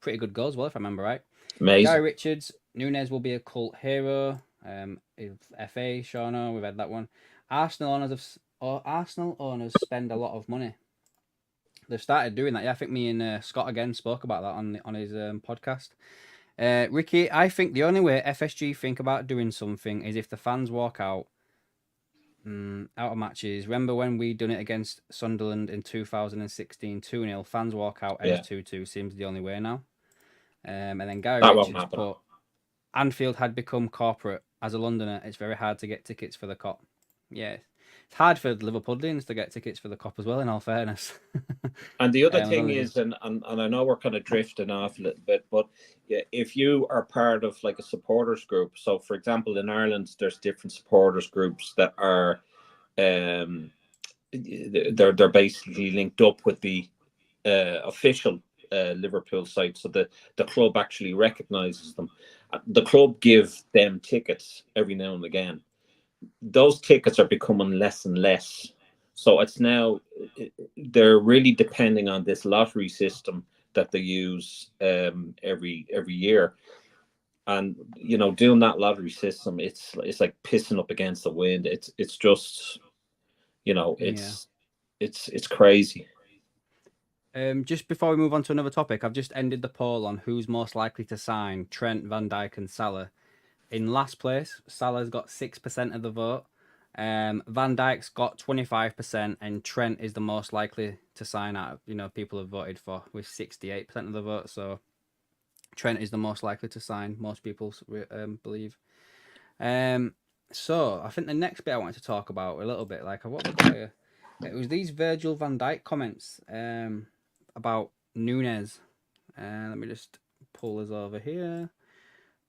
Pretty good goals, well, if I remember right. Amazing. Gary Richards, Nunes will be a cult hero. FA, Shawno, we've had that one. Arsenal Arsenal owners spend a lot of money. They've started doing that. Yeah, I think me and Scott again spoke about that on his podcast. Ricky, I think the only way FSG think about doing something is if the fans walk out of matches. Remember when we done it against Sunderland in 2016, 2-0, fans walk out, ends 2-2, seems the only way now. And then Gary That won't Richards happen. put, Anfield had become corporate. As a Londoner, it's very hard to get tickets for the Kop. Yeah, it's hard for Liverpudlians to get tickets for the Kop as well, in all fairness. And the other thing is, and I know we're kind of drifting off a little bit, but yeah, if you are part of like a supporters group, so for example, in Ireland, there's different supporters groups that are, they're basically linked up with the official Liverpool site, so the club actually recognises them. The club give them tickets every now and again. Those tickets are becoming less and less. So it's now, they're really depending on this lottery system that they use every year. And, you know, doing that lottery system, it's like pissing up against the wind. It's just, you know, it's crazy. Just before we move on to another topic, I've just ended the poll on who's most likely to sign Trent, Van Dijk and Salah. In last place, Salah's got 6% of the vote. Van Dijk's got 25%, and Trent is the most likely to sign out. You know, people have voted for with 68% of the vote. So Trent is the most likely to sign. Most people believe. So I think the next bit I wanted to talk about a little bit, like what it was these Virgil van Dijk comments about Nunes. Let me just pull this over here.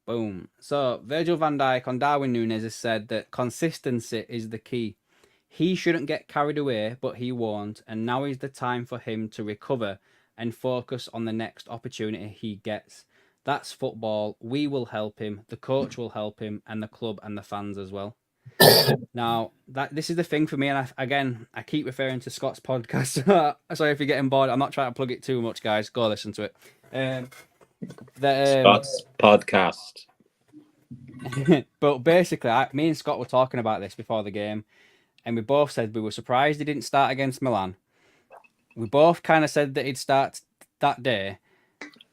Boom. So Virgil van Dijk on Darwin Nunes has said that consistency is the key. He shouldn't get carried away, but he won't. And now is the time for him to recover and focus on the next opportunity he gets. That's football. We will help him. The coach will help him, and the club and the fans as well. Now, this is the thing for me, and I keep referring to Scott's podcast. Sorry if you're getting bored. I'm not trying to plug it too much, guys. Go listen to it. Scott's podcast. But basically, me and Scott were talking about this before the game, and we both said we were surprised he didn't start against Milan. We both kind of said that he'd start that day,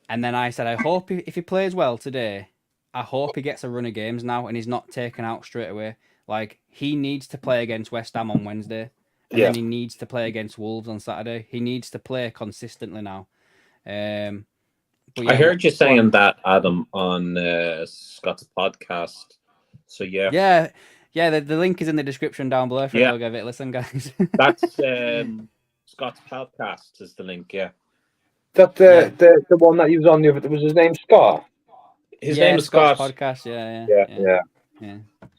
and then I said, I hope if he plays well today, I hope he gets a run of games now and he's not taken out straight away. Like, he needs to play against West Ham on Wednesday, and then he needs to play against Wolves on Saturday. He needs to play consistently now. I heard you saying that, Adam, on Scott's podcast. So the link is in the description down below. If you go give it a listen, guys. That's Scott's podcast is the link. Yeah, that the one that he was on the other. Was his name Scott? His name is Scott. Podcast. Yeah.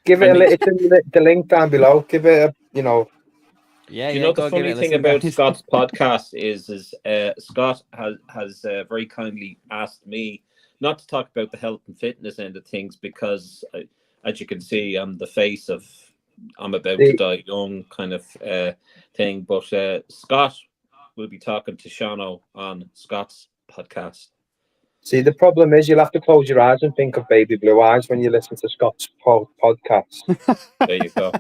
Give it it's in the link down below. Give it a You know the funny thing about Scott's podcast is Scott has very kindly asked me not to talk about the health and fitness end of things because, as you can see, I'm the face of I'm about to die young kind of thing. But Scott will be talking to Shano on Scott's podcast. See, the problem is you'll have to close your eyes and think of baby blue eyes when you listen to Scott's podcast. There you go.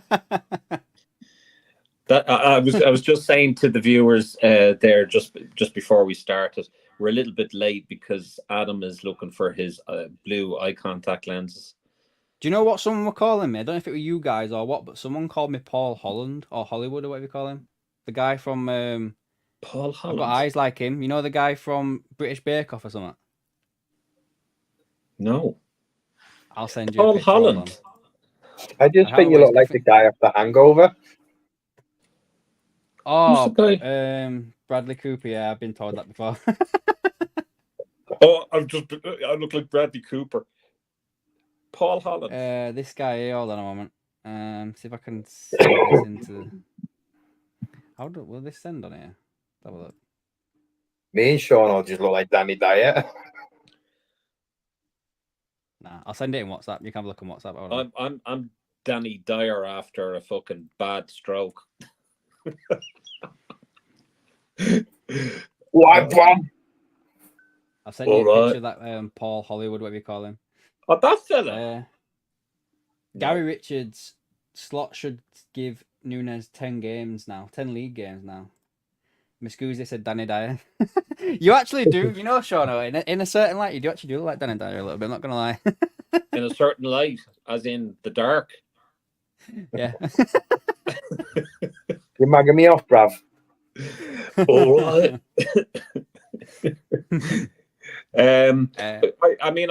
That I was just saying to the viewers there just before we started, we're a little bit late because Adam is looking for his blue eye contact lenses. Do you know what someone were calling me? I don't know if it were you guys or what, but someone called me Paul Holland or Hollywood or whatever you call him. The guy from Paul Holland. I've got eyes like him. You know the guy from British Bake Off or something? No. I'll send you Paul Holland. I just think you look like the guy off The Hangover. Oh, Bradley Cooper. Yeah, I've been told that before. I look like Bradley Cooper. Paul Holland. This guy here. Hold on a moment. See if I can see this into. Will this send on here? Have a look. Me and Sean all just look like Danny Dyer. Nah, I'll send it in WhatsApp. You can have a look on WhatsApp. I'm Danny Dyer after a fucking bad stroke. What? I've sent you a picture of that Paul Hollywood, whatever you call him. Oh, that fella. Gary Richards, Slot should give Nunes 10 games now, 10 league games now. Miscusi said Danny Dyer. You actually do, you know, Shauno, in a certain light, you do actually do like Danny Dyer a little bit, I'm not going to lie. In a certain light, as in the dark. Yeah. You're mugging me off, bruv. All right. I mean,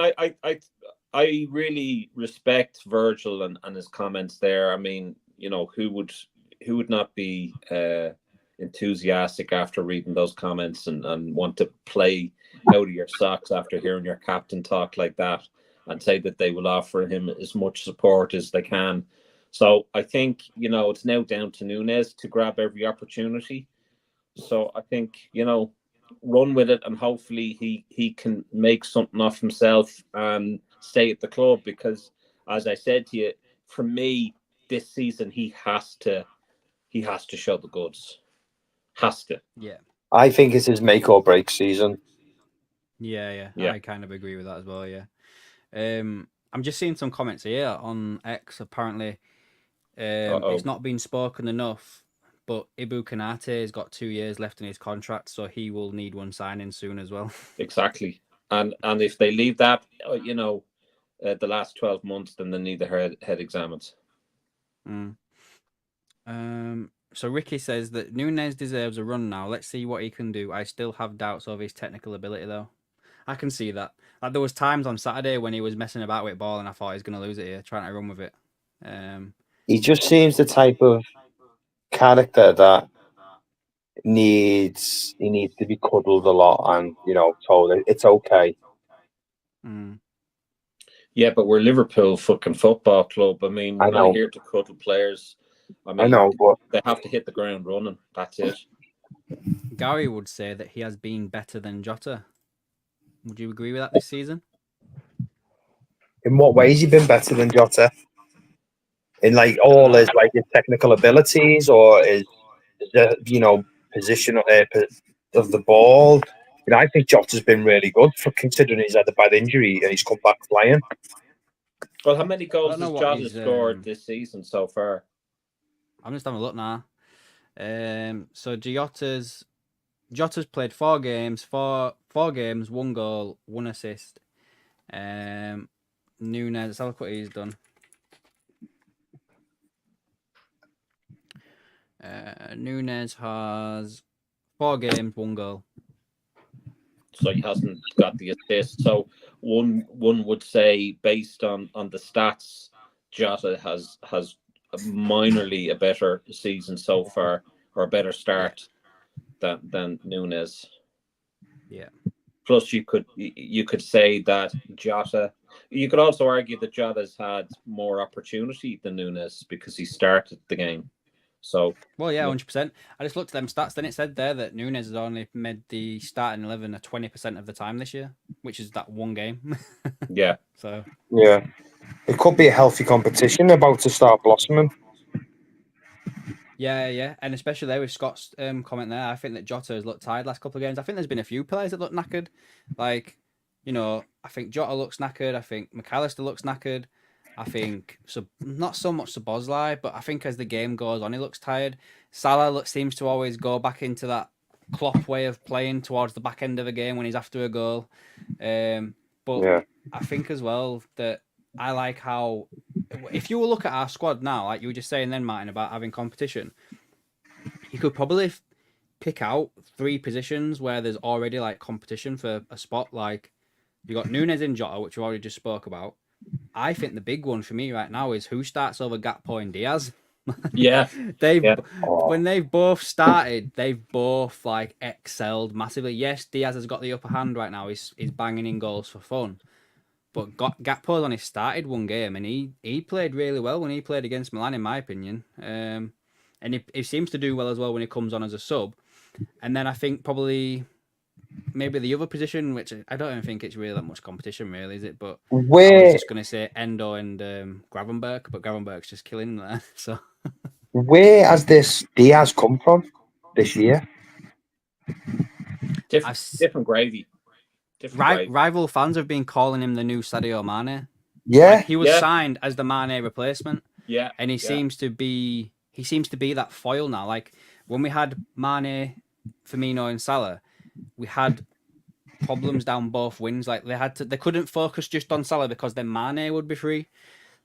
I really respect Virgil and his comments there. I mean, you know, who would not be enthusiastic after reading those comments and want to play out of your socks after hearing your captain talk like that and say that they will offer him as much support as they can. So I think, you know, it's now down to Nunes to grab every opportunity. So I think, you know, run with it, and hopefully he can make something of himself and stay at the club, because as I said to you, for me this season he has to show the goods. Has to. Yeah. I think it's his make or break season. Yeah. I kind of agree with that as well, yeah. I'm just seeing some comments here on X. Apparently, it's not been spoken enough, but Ibu Kanate has got 2 years left in his contract, so he will need one signing soon as well. Exactly. And if they leave that, you know, the last 12 months, then they need the head examined. So Ricky says that Nunes deserves a run now. Let's see what he can do. I still have doubts of his technical ability, though. I can see that. Like, there was times on Saturday when he was messing about with ball, and I thought he was going to lose it here, trying to run with it. He just seems the type of character that needs to be cuddled a lot and, you know, told it's okay. Yeah, but we're Liverpool fucking football club. I mean, we're not here to cuddle players. I mean, but they have to hit the ground running. That's it. Gary would say that he has been better than Jota. Would you agree with that this season? In what ways he been better than Jota? In like all his technical abilities, or his you know, position of the ball. You know, I think Jota's been really good for considering he's had a bad injury and he's come back flying. Well, how many goals has Jota scored this season so far? I'm just having a look now. So Jota's played 4 games, 4 games, 1 goal, 1 assist. Nunes, let's have a look what he's done. Nunes has 4 games, 1 goal. So he hasn't got the assist. So one would say, based on the stats, Jota has minorly a better season so far, or a better start than Nunes. Yeah. Plus, you could say that Jota. You could also argue that Jota's had more opportunity than Nunes because he started the game. So, well, yeah, 100%. I just looked at them stats. Then it said there that Nunes has only made the starting 11 at 20% of the time this year, which is that 1 game. Yeah. So. Yeah, it could be a healthy competition about to start blossoming. Yeah, and especially there with Scott's comment there, I think that Jota has looked tired last couple of games. I think there's been a few players that look knackered. Like, you know, I think Jota looks knackered. I think McAllister looks knackered. I think not so much Szoboszlai, but I think as the game goes on, he looks tired. Salah seems to always go back into that Klopp way of playing towards the back end of a game when he's after a goal. But I think as well that I like how, if you will look at our squad now, like you were just saying then, Martin, about having competition, you could probably pick out 3 positions where there's already like competition for a spot. Like you got Nunes and Jota, which we already just spoke about. I think the big one for me right now is who starts over Gakpo and Diaz. Yeah, when they've both started, they've both like excelled massively. Yes, Diaz has got the upper hand right now. He's banging in goals for fun. But Gakpo's only started 1 game, and he played really well when he played against Milan, in my opinion. And he seems to do well as well when he comes on as a sub. And then I think probably maybe the other position, which I don't even think it's really that much competition, really, is it? But I was just going to say Endo and Gravenberch, but Gravenberch's just killing there. So where has this Diaz come from this year? Different gravy. Rival fans have been calling him the new Sadio Mane. Yeah, he was signed as the Mane replacement. Yeah, and he seems to be he seems to be that foil now. Like when we had Mane, Firmino, and Salah, we had problems down both wings. Like they couldn't focus just on Salah because then Mane would be free.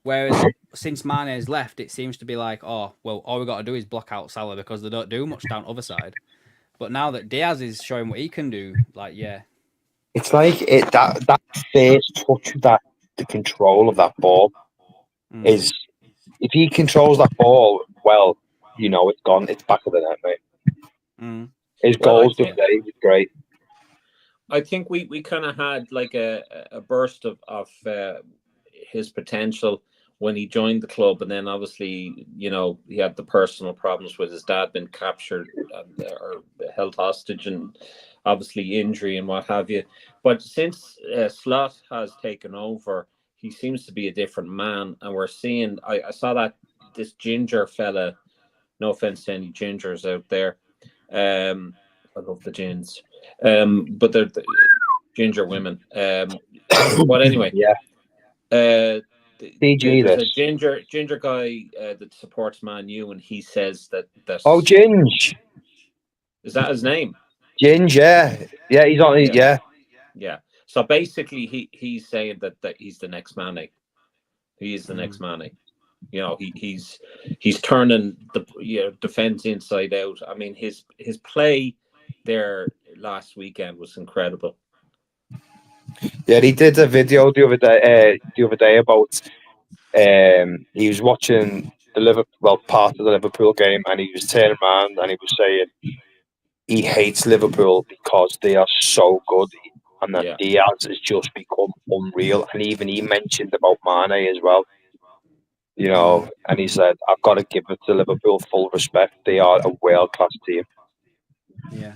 Whereas since Mane's left, it seems to be like, oh well, all we got to do is block out Salah because they don't do much down other side. But now that Diaz is showing what he can do, like it's like that first touch of the control of that ball is, if he controls that ball well, it's gone. It's back of the net, mate. His goals today was great. I think we kind of had like a burst of his potential when he joined the club, and then obviously he had the personal problems with his dad being captured or held hostage, and obviously injury and what have you. But since Slot has taken over, he seems to be a different man, and we're seeing. I saw that this ginger fella. No offense to any gingers out there. I love the gins. But they're ginger women. But anyway, yeah. There's DG a ginger guy that supports Man U, and he says that Ginge. Is that his name? Ginge, yeah, he's on. Yeah. So basically, he's saying that he's the next Mane. He is the next Mane. He's turning the defense inside out. I mean, his play there last weekend was incredible. Yeah, he did a video the other day about he was watching part of the Liverpool game, and he was turning around and he was saying he hates Liverpool because they are so good, and that Diaz has just become unreal. And even he mentioned about Mane as well. And he said, I've got to give it to Liverpool full respect. They are a world-class team. Yeah.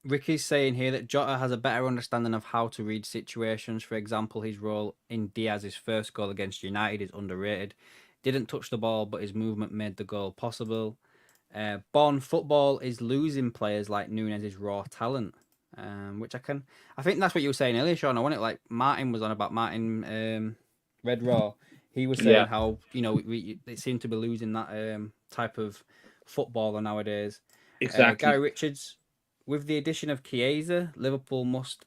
Ricky's saying here that Jota has a better understanding of how to read situations. For example, his role in Diaz's first goal against United is underrated. Didn't touch the ball, but his movement made the goal possible. Football is losing players like Nunez's raw talent, which I think that's what you were saying earlier, Sean. I want it like Martin was on about Martin Red Raw. He was saying how it seemed to be losing that type of footballer nowadays. Exactly. Gary Richards, with the addition of Chiesa, Liverpool must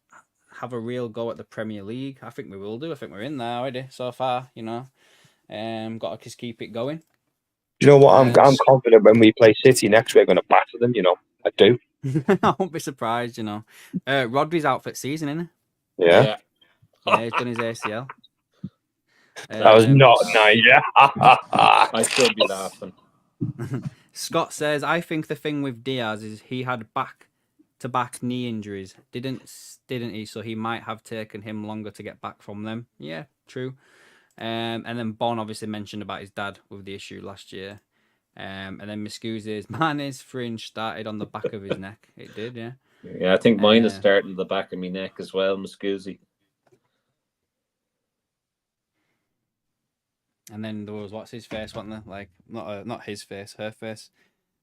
have a real go at the Premier League. I think we will do. I think we're in there already so far. Got to just keep it going. Do you know what? I'm confident when we play City next, we're going to batter them. I do. I won't be surprised. Rodri's out for the season, isn't he? Yeah. Yeah, he's done his ACL. That was not nice. I should be laughing. Scott says, I think the thing with Diaz is he had back-to-back knee injuries, didn't he? So he might have taken him longer to get back from them. Yeah, true. And then Bon obviously mentioned about his dad with the issue last year. And then Miscusi's Mane's fringe started on the back of his neck. It did, yeah. Yeah, I think mine is starting the back of my neck as well, Miscusi. And then there was what's his face, wasn't there? Like not his face, her face.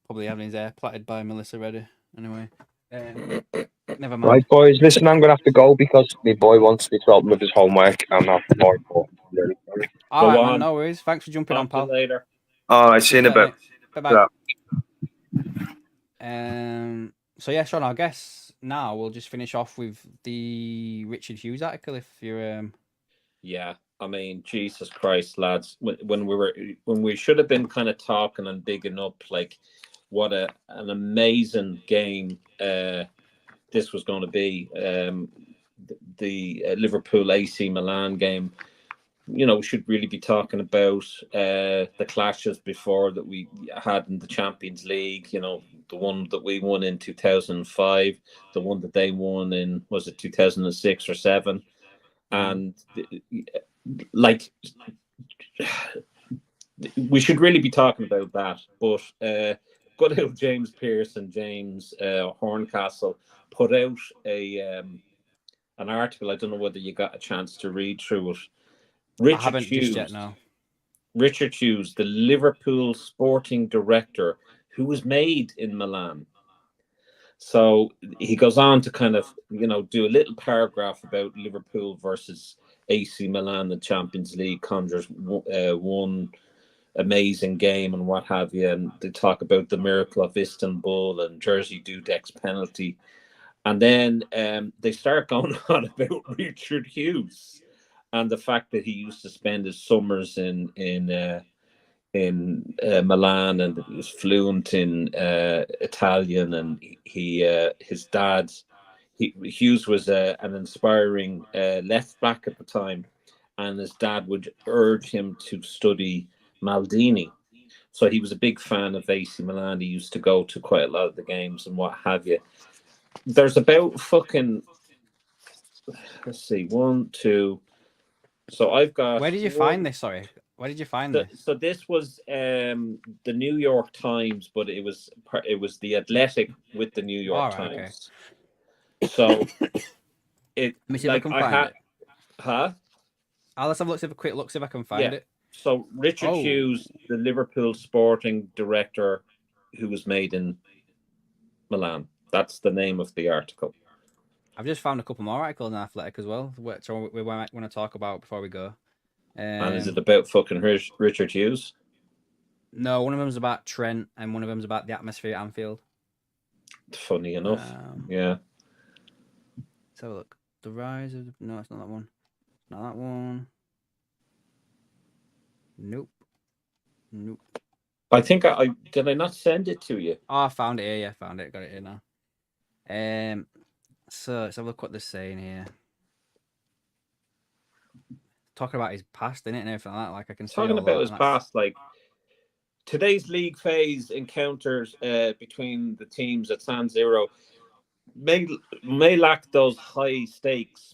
Probably having his hair plaited by Melissa Reddy. Anyway, never mind. Right, boys, listen, I'm gonna have to go because my boy wants me to help him with his homework. I'm not more. Really sorry. All right, man, no worries. Thanks for jumping on, pal. Later. All right, see you in a bit. Bye bye. So yeah, Sean, I guess now we'll just finish off with the Richard Hughes article. If you're Yeah. I mean, Jesus Christ, lads! When we should have been kind of talking and bigging up like what an amazing game this was going to be. The Liverpool AC Milan game. We should really be talking about the clashes before that we had in the Champions League. The one that we won in 2005, the one that they won in, was it 2006 or 7, and. We should really be talking about that, but good old James Pearson, James Horncastle put out an article. I don't know whether you got a chance to read through it. I haven't just yet, no. Richard Hughes, the Liverpool sporting director, who was made in Milan. So he goes on to kind of, do a little paragraph about Liverpool versus AC Milan, the Champions League, conjures one amazing game and what have you. And they talk about the miracle of Istanbul and Jersey Dudek's penalty. And then they start going on about Richard Hughes and the fact that he used to spend his summers in Milan, and he was fluent in Italian, and his dad, Hughes was an inspiring left back at the time, and his dad would urge him to study Maldini. So he was a big fan of AC Milan. He used to go to quite a lot of the games and what have you. There's about fucking, let's see, 1, 2. So I've got. Where did you find this? Sorry, where did you find this? So this was the New York Times, but it was the Athletic with the New York Times. Okay. So it, let me see if I can find it. Huh? Let's have a quick look, see if I can find it. So Richard Hughes, the Liverpool sporting director, who was made in Milan. That's the name of the article. I've just found a couple more articles in Athletic as well, which we want to talk about before we go. And is it about fucking Richard Hughes? No, one of them's about Trent, and one of them's about the atmosphere at Anfield. Funny enough, yeah. Let's have a look. The rise of no, it's not that one. Not that one. Nope. I think I did. I not send it to you? Oh, I found it here. Yeah, found it. Got it here now. So let's have a look what they're saying here. Talking about his past, innit, and everything like that. Like I can talking about his past, like today's league phase encounters between the teams at San Siro may lack those high stakes,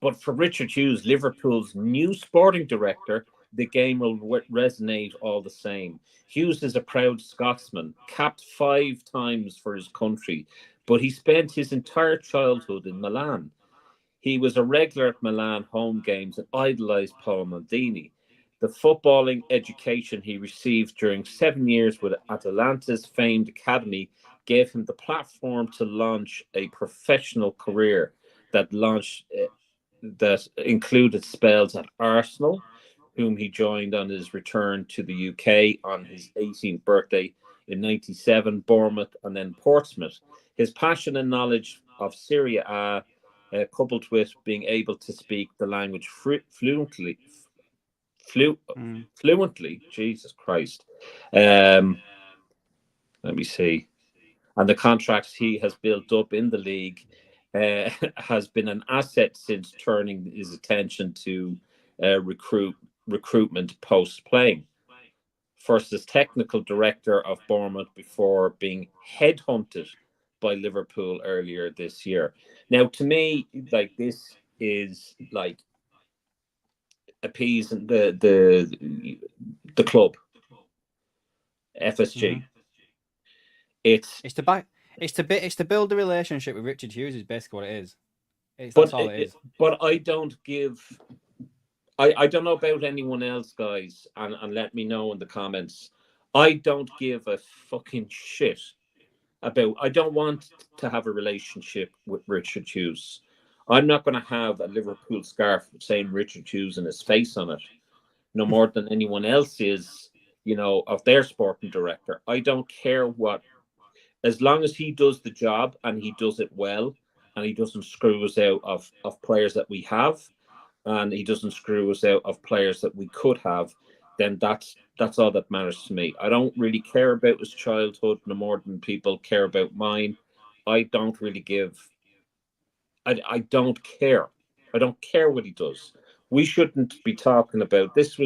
but for Richard Hughes, Liverpool's new sporting director, the game will resonate all the same. Hughes is a proud Scotsman, capped 5 times for his country, but he spent his entire childhood in Milan. He was a regular at Milan home games and idolised Paul Maldini. The footballing education he received during 7 years with Atalanta's famed academy gave him the platform to launch a professional career that included spells at Arsenal, whom he joined on his return to the UK on his 18th birthday in 97, Bournemouth, and then Portsmouth. His passion and knowledge of Serie A, coupled with being able to speak the language fluently, Jesus Christ. Let me see. And the contracts he has built up in the league has been an asset since turning his attention to recruitment post-playing. First as technical director of Bournemouth before being headhunted by Liverpool earlier this year. Now, to me, like, this is like appeasing the club, FSG. Mm-hmm. It's to build the relationship with Richard Hughes is basically what it is. That's all it is. But I don't give. I don't know about anyone else, guys, and let me know in the comments. I don't give a fucking shit about. I don't want to have a relationship with Richard Hughes. I'm not going to have a Liverpool scarf saying Richard Hughes and his face on it, no more than anyone else is, of their sporting director. I don't care what, as long as he does the job and he does it well, and he doesn't screw us out of players that we have, and he doesn't screw us out of players that we could have, then that's all that matters to me. I don't really care about his childhood no more than people care about mine. I don't really give. I don't care. I don't care what he does. We shouldn't be talking about this.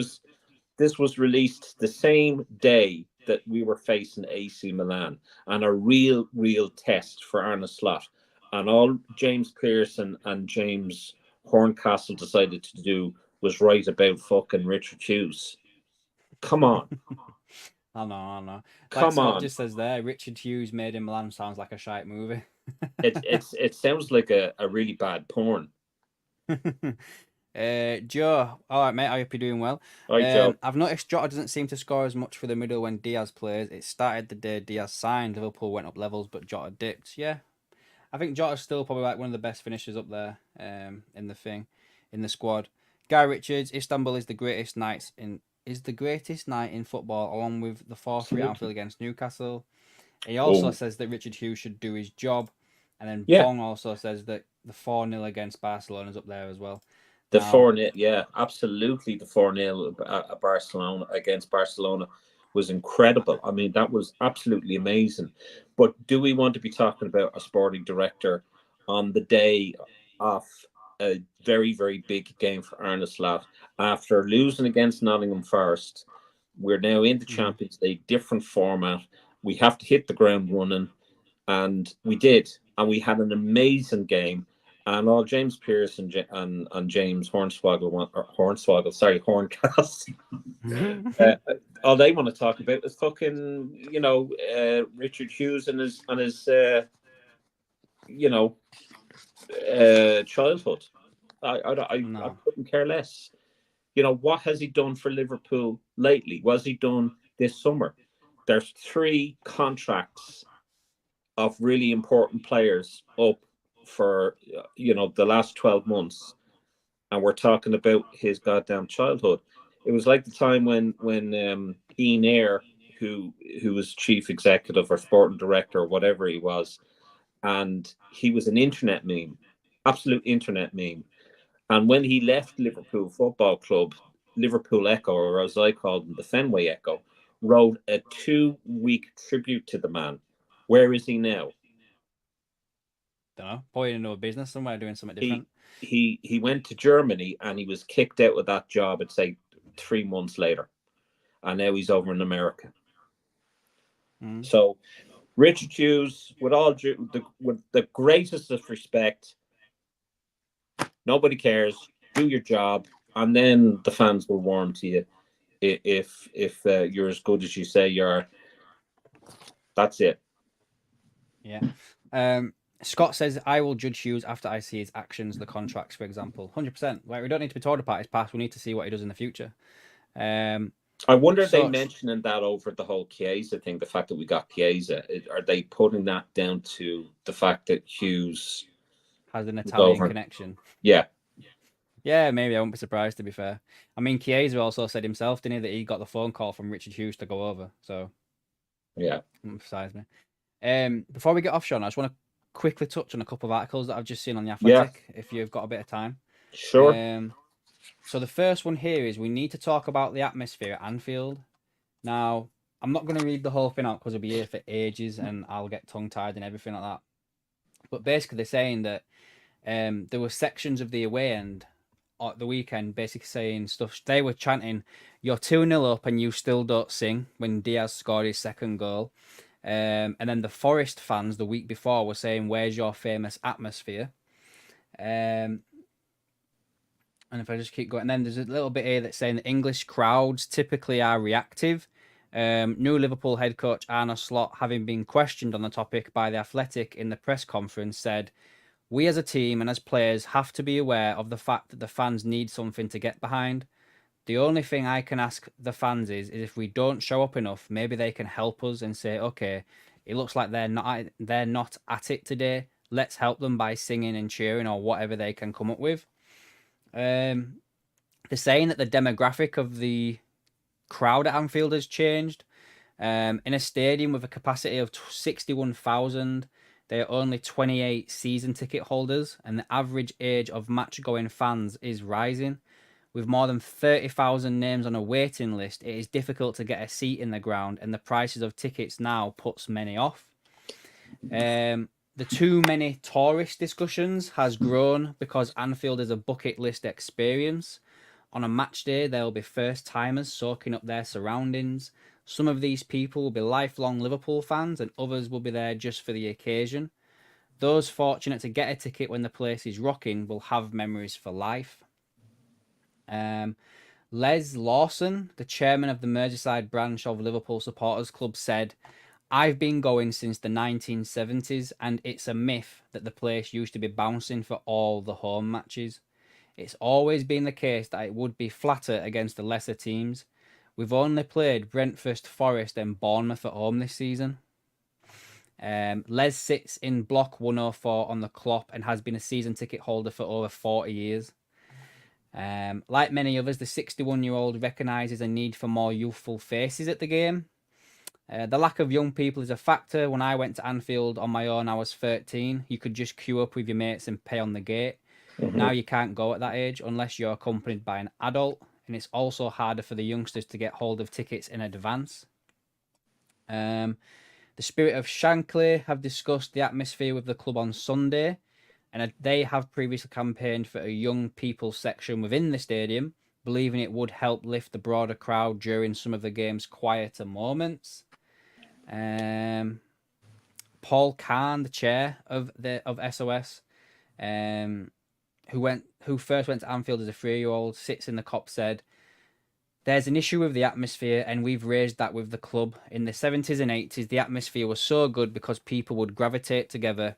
This was released the same day that we were facing AC Milan, and a real test for Arne Slot. And all James Pearson and James Horncastle decided to do was write about fucking Richard Hughes. Come on. I know. Like Come on. Just says there, Richard Hughes made in Milan sounds like a shite movie. It sounds like a really bad porn. Joe, all right, mate. I hope you're doing well. All right, Joe. I've noticed Jota doesn't seem to score as much for the middle when Diaz plays. It started the day Diaz signed. Liverpool went up levels, but Jota dipped. Yeah, I think Jota's still probably like one of the best finishers up there. In the squad. Guy Richards, Istanbul is the greatest nights in is the greatest night in football, along with the 4-3 Absolutely. Anfield against Newcastle. He also Oh. says that Richard Hughes should do his job. And then Yeah. Bong also says that the 4-0 against Barcelona is up there as well. The Now- 4-0, yeah, absolutely. The 4-0 at Barcelona against Barcelona was incredible. I mean, that was absolutely amazing. But do we want to be talking about a sporting director on the day of a very, very big game for Arne Slot after losing against Nottingham Forest? We're now in the Champions League, different format. We have to hit the ground running, and we did. And we had an amazing game. And all James Pearce and James Horncastle, all they want to talk about is fucking, Richard Hughes and his childhood. I couldn't care less. What has he done for Liverpool lately? What has he done this summer? There's 3 contracts of really important players up for the last 12 months, and we're talking about his goddamn childhood. It was like the time when Ian Eyre, who was chief executive or sporting director or whatever he was, and he was an internet meme, absolute internet meme. And when he left Liverpool Football Club, Liverpool Echo, or as I called them, the Fenway Echo, wrote a 2-week tribute to the man. Where is he now? Don't know. Probably in another business somewhere doing something different. He went to Germany and he was kicked out of that job, I'd say 3 months later. And now he's over in America. So Richard Hughes, with the greatest of respect, nobody cares. Do your job, and then the fans will warm to you. If you're as good as you say you are, that's it. Yeah. Scott says, I will judge Hughes after I see his actions, the contracts, for example. 100%. Like, we don't need to be told about his past. We need to see what he does in the future. I wonder if they mentioning that over the whole Chiesa thing, the fact that we got Chiesa. Are they putting that down to the fact that Hughes has an Italian connection? Yeah. Yeah, maybe. I wouldn't be surprised, to be fair. I mean, Chiesa also said himself, didn't he, that he got the phone call from Richard Hughes to go over. So, yeah. Emphasize me. Before we get off, Sean, I just want to quickly touch on a couple of articles that I've just seen on The Athletic, if you've got a bit of time. Sure. So the first one here is we need to talk about the atmosphere at Anfield. Now, I'm not going to read the whole thing out because I'll be here for ages and I'll get tongue-tied and everything like that. But basically, they're saying that there were sections of the away end at the weekend basically saying stuff. They were chanting, "You're 2-0 up and you still don't sing," when Diaz scored his second goal. And then the Forest fans the week before were saying, "Where's your famous atmosphere?" And if I just keep going, and then there's a little bit here that's saying that English crowds typically are reactive. New Liverpool head coach Arne Slot, having been questioned on the topic by The Athletic in the press conference, said, "We as a team and as players have to be aware of the fact that the fans need something to get behind. The only thing I can ask the fans is if we don't show up enough, maybe they can help us and say, okay, it looks like they're not at it today. Let's help them by singing and cheering or whatever they can come up with." They're saying that the demographic of the crowd at Anfield has changed. In a stadium with a capacity of 61,000, there are only 28 season ticket holders, and the average age of match-going fans is rising. With more than 30,000 names on a waiting list, it is difficult to get a seat in the ground, and the prices of tickets now puts many off. The too many tourist discussions has grown because Anfield is a bucket list experience. On a match day, there will be first-timers soaking up their surroundings. Some of these people will be lifelong Liverpool fans and others will be there just for the occasion. Those fortunate to get a ticket when the place is rocking will have memories for life. Les Lawson, the chairman of the Merseyside branch of Liverpool Supporters Club, said, "I've been going since the 1970s and it's a myth that the place used to be bouncing for all the home matches. It's always been the case that it would be flatter against the lesser teams. We've only played Brentford, Forest and Bournemouth at home this season." Les sits in block 104 on the clock and has been a season ticket holder for over 40 years. Like many others, the 61-year-old recognises a need for more youthful faces at the game. The lack of young people is a factor. When I went to Anfield on my own, I was 13. You could just queue up with your mates and pay on the gate. Now you can't go at that age unless you're accompanied by an adult, and it's also harder for the youngsters to get hold of tickets in advance. The Spirit of Shankly have discussed the atmosphere with the club on Sunday, and they have previously campaigned for a young people section within the stadium, believing it would help lift the broader crowd during some of the game's quieter moments. Paul Kahn, the chair of SOS, who first went to Anfield as a 3-year-old, sits in the COP, said, "There's an issue with the atmosphere, and we've raised that with the club. In the 70s and 80s, the atmosphere was so good because people would gravitate together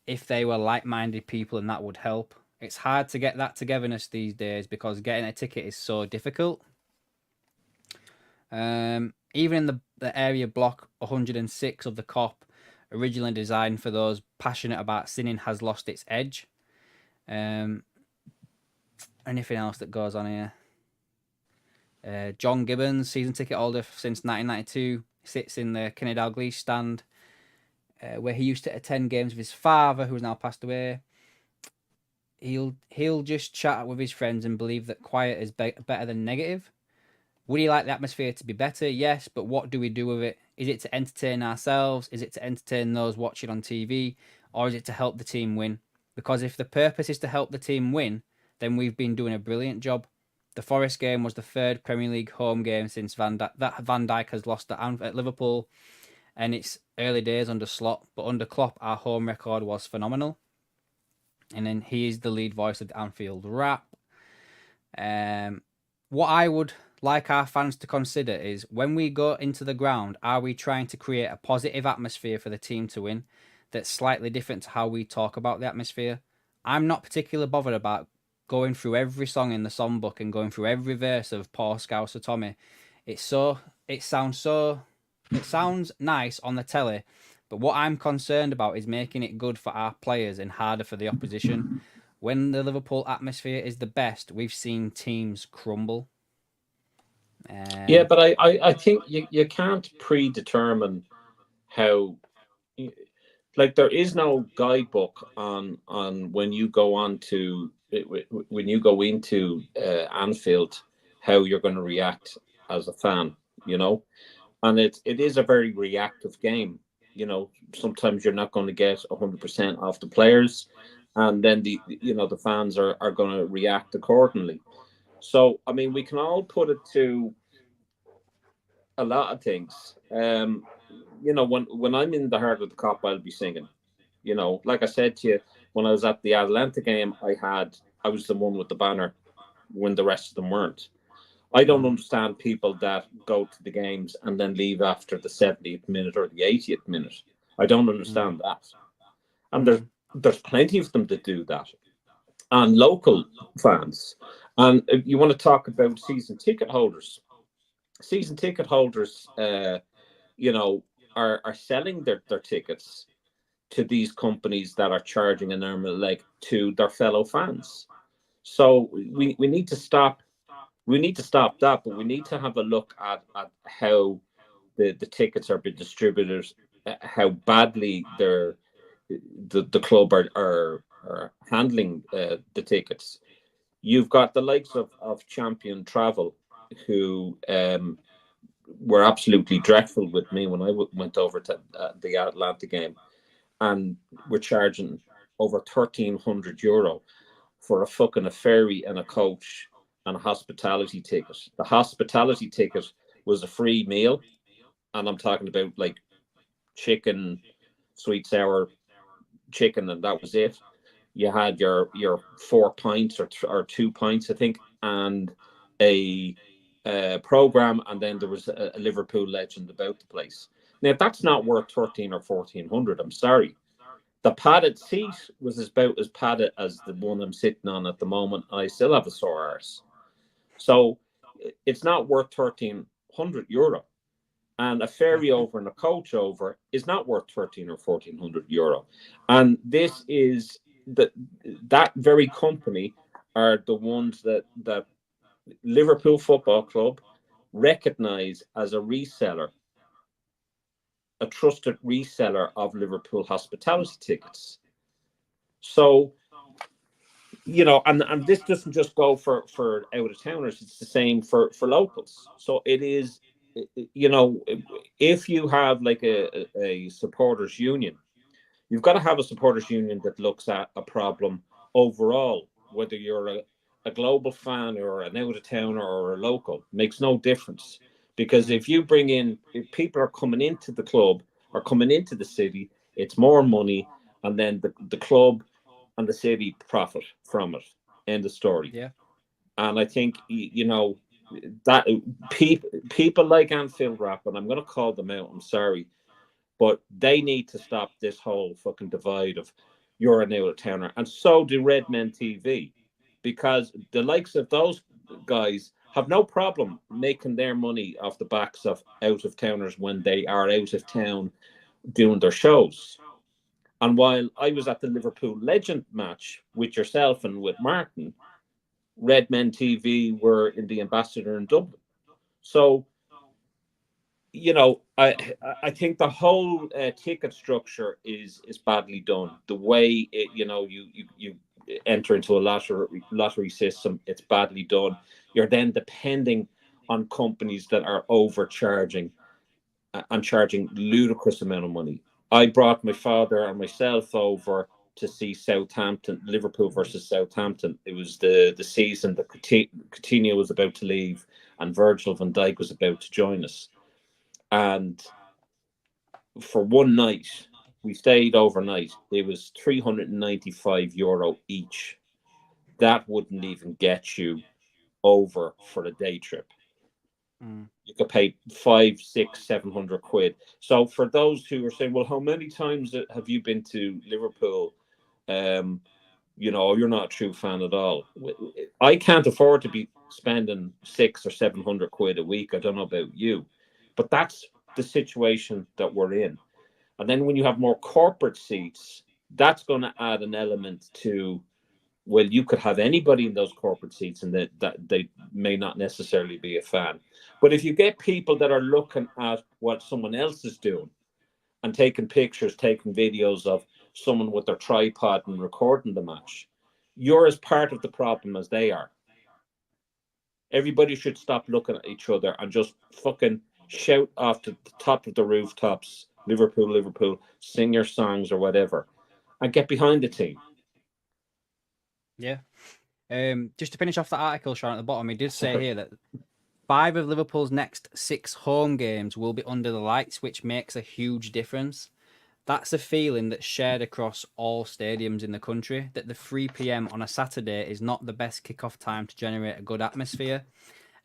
if they were like-minded people, and that would help. It's hard to get that togetherness these days because getting a ticket is so difficult." Even in the area block 106 of the COP, originally designed for those passionate about sinning, has lost its edge. Anything else that goes on here? John Gibbons, season ticket holder since 1992, sits in the Kenny Dalglish stand, where he used to attend games with his father, who has now passed away. He'll just chat with his friends and believe that quiet is better than negative. Would he like the atmosphere to be better? Yes, but what do we do with it? Is it to entertain ourselves? Is it to entertain those watching on TV? Or is it to help the team win? Because if the purpose is to help the team win, then we've been doing a brilliant job. The Forest game was the third Premier League home game since Van Dijk has lost at Liverpool, and it's early days under Slot, but under Klopp, our home record was phenomenal. And then he is the lead voice of the Anfield Rap. What I would like our fans to consider is, when we go into the ground, are we trying to create a positive atmosphere for the team to win that's slightly different to how we talk about the atmosphere? I'm not particularly bothered about going through every song in the songbook and going through every verse of Paul Scouse or Tommy. It sounds nice on the telly, but what I'm concerned about is making it good for our players and harder for the opposition. When the Liverpool atmosphere is the best, we've seen teams crumble. Yeah, but I think you can't predetermine how. Like, there is no guidebook on when you go into Anfield, how you're going to react as a fan, and it is a very reactive game. Sometimes you're not going to get 100% off the players, and then the fans are going to react accordingly. So, I mean, we can all put it to a lot of things. When I'm in the heart of the COP, I'll be singing. Like I said to you, when I was at the Atlanta game, I was the one with the banner when the rest of them weren't. I don't understand people that go to the games and then leave after the 70th minute or the 80th minute. I don't understand that. And there's plenty of them that do that. And local fans. And if you want to talk about season ticket holders, are selling their tickets to these companies that are charging an arm and a leg to their fellow fans. So we need to stop. We need to stop that, but we need to have a look at how the tickets are being distributed, how badly the club are handling the tickets. You've got the likes of Champion Travel, who were absolutely dreadful with me when I went over to the Atlanta game, and we're charging over €1,300 for a ferry and a coach and a hospitality ticket. The hospitality ticket was a free meal, and I'm talking about like chicken, sweet sour chicken, and that was it. You had your 4 pints or 2 pints, I think, and a program, and then there was a Liverpool legend about the place. Now that's not worth 13 or 1400. I'm sorry. The padded seat was about as padded as the one I'm sitting on at the moment. I still have a sore arse. So it's not worth €1,300. And a ferry over and a coach over is not worth 13 or 1400 euro. And this is that very company are the ones that Liverpool Football Club recognise as a reseller, a trusted reseller of Liverpool hospitality tickets. So, and this doesn't just go for out of towners, it's the same for locals. So it is, if you have like a supporters union, you've got to have a supporters union that looks at a problem overall, whether you're a global fan or an out of towner or a local, makes no difference. Because if people are coming into the club or coming into the city, it's more money, and then the club and the city profit from it. End of story. Yeah. And I think, that people like Anfield Rap, and I'm going to call them out, I'm sorry, but they need to stop this whole fucking divide of you're an out of towner, and so do Redmen TV, because the likes of those guys have no problem making their money off the backs of out of towners when they are out of town doing their shows. And while I was at the Liverpool Legend match with yourself and with Martin, Redmen TV were in the Ambassador in Dublin. So, I think the whole ticket structure is badly done. The way it, you enter into a lottery system, it's badly done. You're then depending on companies that are overcharging and charging ludicrous amount of money. I brought my father and myself over to see Southampton, Liverpool versus Southampton. It was the season that Coutinho was about to leave and Virgil van Dijk was about to join us. And for one night, we stayed overnight. It was €395 each. That wouldn't even get you over for a day trip. You could pay 500, 600, 700 quid. So for those who are saying, well, how many times have you been to Liverpool? You're not a true fan at all. I can't afford to be spending 600 or 700 quid a week. I don't know about you, but that's the situation that we're in. And then when you have more corporate seats, that's going to add an element to, well, you could have anybody in those corporate seats and that they may not necessarily be a fan. But if you get people that are looking at what someone else is doing and taking pictures, taking videos of someone with their tripod and recording the match, you're as part of the problem as they are. Everybody should stop looking at each other and just fucking shout off the top of the rooftops, Liverpool, Liverpool, sing your songs or whatever, and get behind the team. Yeah. Just to finish off the article, Sean, at the bottom, he did say here that 5 of Liverpool's next 6 home games will be under the lights, which makes a huge difference. That's a feeling that's shared across all stadiums in the country, that the 3 p.m. on a Saturday is not the best kickoff time to generate a good atmosphere,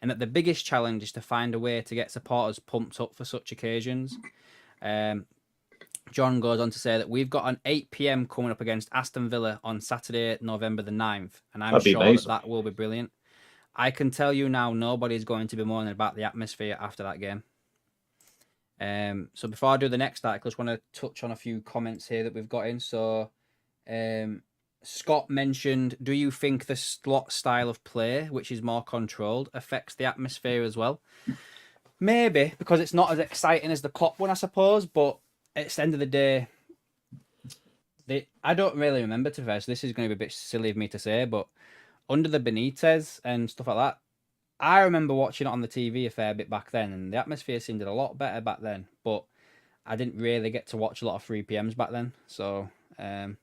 and that the biggest challenge is to find a way to get supporters pumped up for such occasions. John goes on to say that we've got an 8 p.m. coming up against Aston Villa on Saturday, November the 9th, and I'm sure that will be brilliant. I can tell you now, nobody's going to be moaning about the atmosphere after that game. So before I do the next article, I just want to touch on a few comments here that we've got in. So Scott mentioned, do you think the slot style of play, which is more controlled, affects the atmosphere as well? Maybe, because it's not as exciting as the Klopp one, I suppose, but at the end of the day, I don't really remember, to be fair, so this is going to be a bit silly of me to say, but under the Benitez and stuff like that, I remember watching it on the TV a fair bit back then, and the atmosphere seemed a lot better back then, but I didn't really get to watch a lot of 3 p.m.s back then, so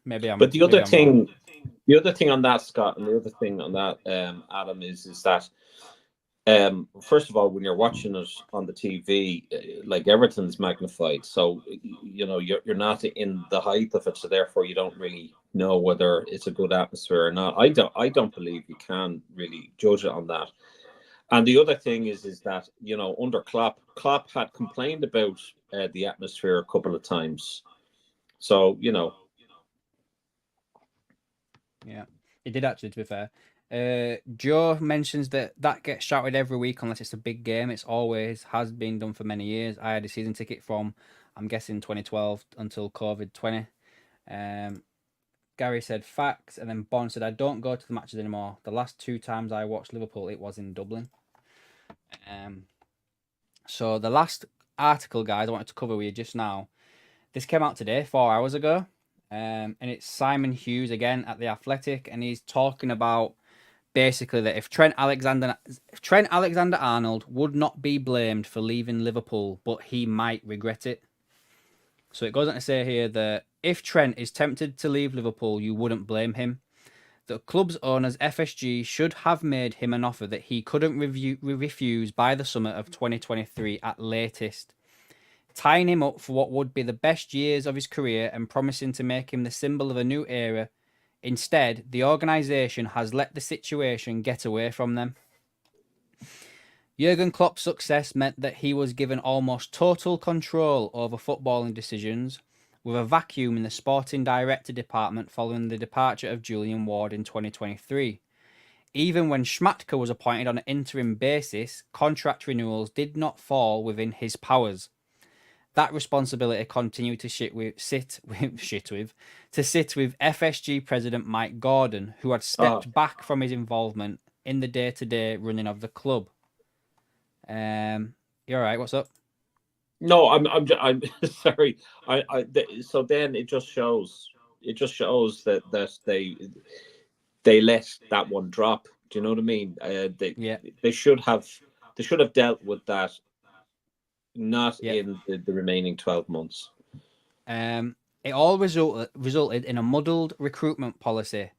maybe I'm... But the other thing on that, Scott, and the other thing on that, Adam, is that first of all, when you're watching it on the TV, like everything's magnified, so you're not in the height of it, so therefore you don't really know whether it's a good atmosphere or not. I don't believe you can really judge it on that. And the other thing is that under Klopp had complained about the atmosphere a couple of times, so yeah, he did actually, to be fair. Joe mentions that gets shouted every week unless it's a big game. It's always has been done for many years. I had a season ticket from, I'm guessing, 2012 until COVID 20. Gary said facts, and then Bond said, I don't go to the matches anymore. The last 2 times I watched Liverpool, it was in Dublin. So the last article, guys, I wanted to cover with you just now. This came out today, 4 hours ago. And it's Simon Hughes again at The Athletic, and he's talking about basically that if Trent Alexander-Arnold would not be blamed for leaving Liverpool, but he might regret it. So it goes on to say here that if Trent is tempted to leave Liverpool, you wouldn't blame him. The club's owners, FSG, should have made him an offer that he couldn't refuse by the summer of 2023 at latest, tying him up for what would be the best years of his career and promising to make him the symbol of a new era. Instead, the organisation has let the situation get away from them. Jurgen Klopp's success meant that he was given almost total control over footballing decisions, with a vacuum in the sporting director department following the departure of Julian Ward in 2023. Even when Schmadtke was appointed on an interim basis, contract renewals did not fall within his powers. That responsibility continued to sit with FSG president Mike Gordon, who had stepped back from his involvement in the day-to-day running of the club. You all right? What's up? No, I'm sorry. So then it just shows that they let that one drop. Do you know what I mean? They should have dealt with that. Not in the remaining 12 months. It all resulted in a muddled recruitment policy,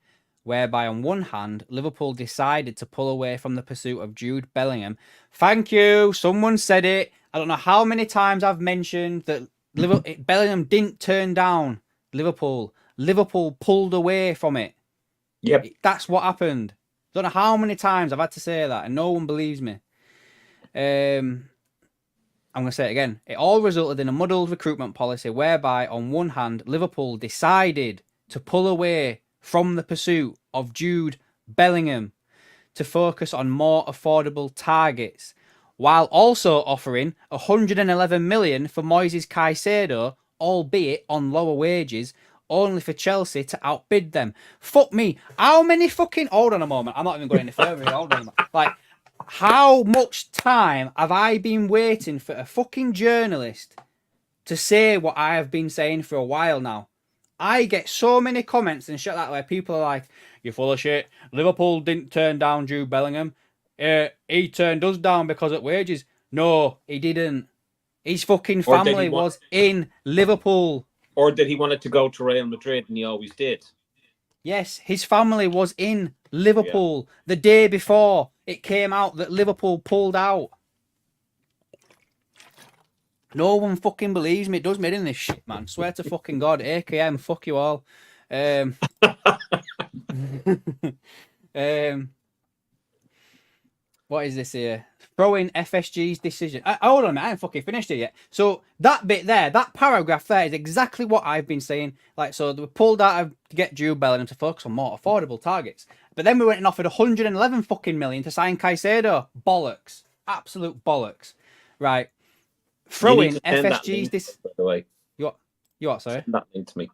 whereby on one hand, Liverpool decided to pull away from the pursuit of Jude Bellingham. Thank you. Someone said it. I don't know how many times I've mentioned that Bellingham didn't turn down Liverpool. Liverpool pulled away from it. Yep. That's what happened. Don't know how many times I've had to say that, and no one believes me. I'm going to say it again. It all resulted in a muddled recruitment policy whereby, on one hand, Liverpool decided to pull away from the pursuit of Jude Bellingham to focus on more affordable targets, while also offering 111 million for Moises Caicedo, albeit on lower wages, only for Chelsea to outbid them. Fuck me. How many fucking... Hold on a moment. I'm not even going any further here. Hold on a moment. Like... How much time have I been waiting for a fucking journalist to say what I have been saying for a while now? I get so many comments and shit like that where people are like, you're full of shit. Liverpool didn't turn down Jude Bellingham. He turned us down because of wages. No, he didn't. His fucking family was in Liverpool. Or did he want to go to Real Madrid and he always did? Yes, his family was in Liverpool the day before it came out that Liverpool pulled out. No one fucking believes me. It does me in this shit, man. Swear to fucking God. AKM, fuck you all. What is this here? Throwing FSG's decision. Hold on a minute, I haven't fucking finished it yet. So that bit there, that paragraph there is exactly what I've been saying. Like, so they were pulled out to get Jude Bellingham to focus on more affordable targets. But then we went and offered 111 fucking million to sign Caicedo. Bollocks. Absolute bollocks. Right. Throwing FSG's this. By the way. You what, sorry? Send that link to me.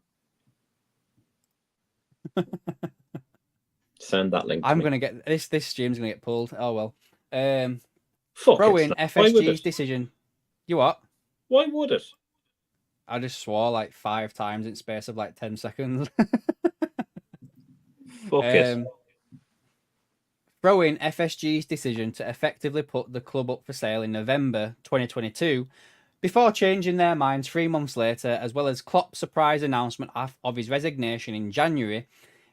Send that link to me. I'm gonna get this stream's gonna get pulled. Oh well. Fuck Throwing FSG's decision. You what? Why would it? I just swore like 5 times in space of like 10 seconds. Fuck it. Throwing FSG's decision to effectively put the club up for sale in November 2022, before changing their minds 3 months later, as well as Klopp's surprise announcement of his resignation in January,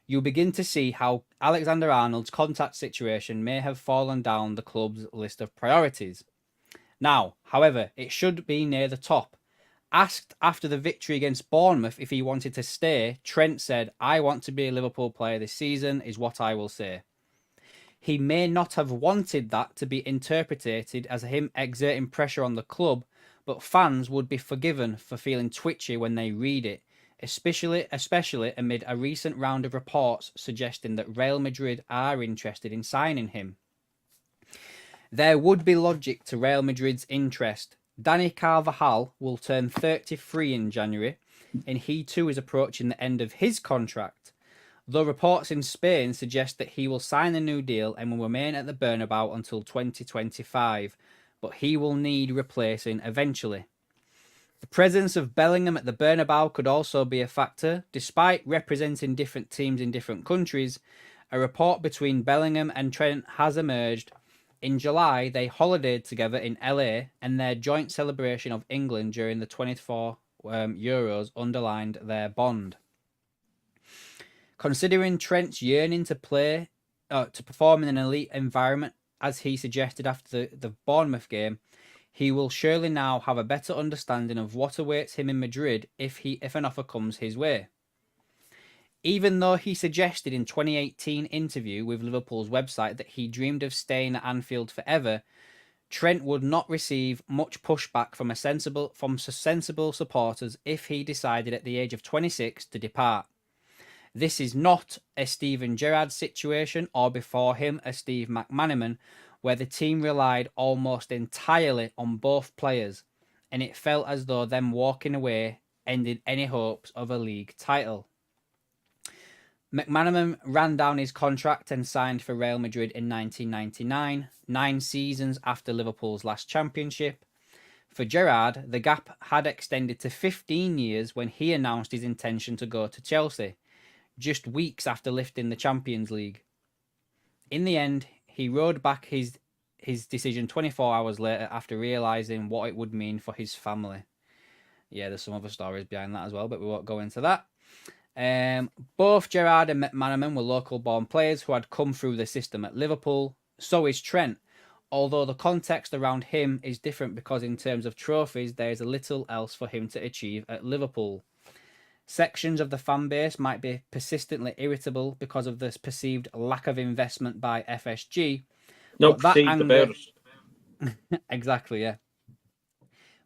you'll begin to see how Alexander-Arnold's contract situation may have fallen down the club's list of priorities. Now, however, it should be near the top. Asked after the victory against Bournemouth if he wanted to stay, Trent said, "I want to be a Liverpool player this season, is what I will say." He may not have wanted that to be interpreted as him exerting pressure on the club, but fans would be forgiven for feeling twitchy when they read it, especially amid a recent round of reports suggesting that Real Madrid are interested in signing him. There would be logic to Real Madrid's interest. Dani Carvajal will turn 33 in January, and he too is approaching the end of his contract. though reports in Spain suggest that he will sign a new deal and will remain at the Bernabeu until 2025, but he will need replacing eventually. The presence of Bellingham at the Bernabeu could also be a factor. Despite representing different teams in different countries, a report between Bellingham and Trent has emerged. In July, they holidayed together in LA, and their joint celebration of England during the 24 Euros underlined their bond. Considering Trent's yearning to perform in an elite environment, as he suggested after the Bournemouth game, he will surely now have a better understanding of what awaits him in Madrid if an offer comes his way. Even though he suggested in 2018 interview with Liverpool's website that he dreamed of staying at Anfield forever, Trent would not receive much pushback from sensible supporters if he decided at the age of 26 to depart. This is not a Steven Gerrard situation or before him a Steve McManaman, where the team relied almost entirely on both players, and it felt as though them walking away ended any hopes of a league title. McManaman ran down his contract and signed for Real Madrid in 1999, 9 seasons after Liverpool's last championship. For Gerrard, the gap had extended to 15 years when he announced his intention to go to Chelsea, just weeks after lifting the Champions League. In the end, he rode back his decision 24 hours later after realising what it would mean for his family. Yeah, there's some other stories behind that as well, but we won't go into that. Both Gerrard and McManaman were local-born players who had come through the system at Liverpool. So is Trent, although the context around him is different because in terms of trophies, there is a little else for him to achieve at Liverpool. Sections of the fan base might be persistently irritable because of this perceived lack of investment by FSG. No, perceived about it. Exactly, yeah.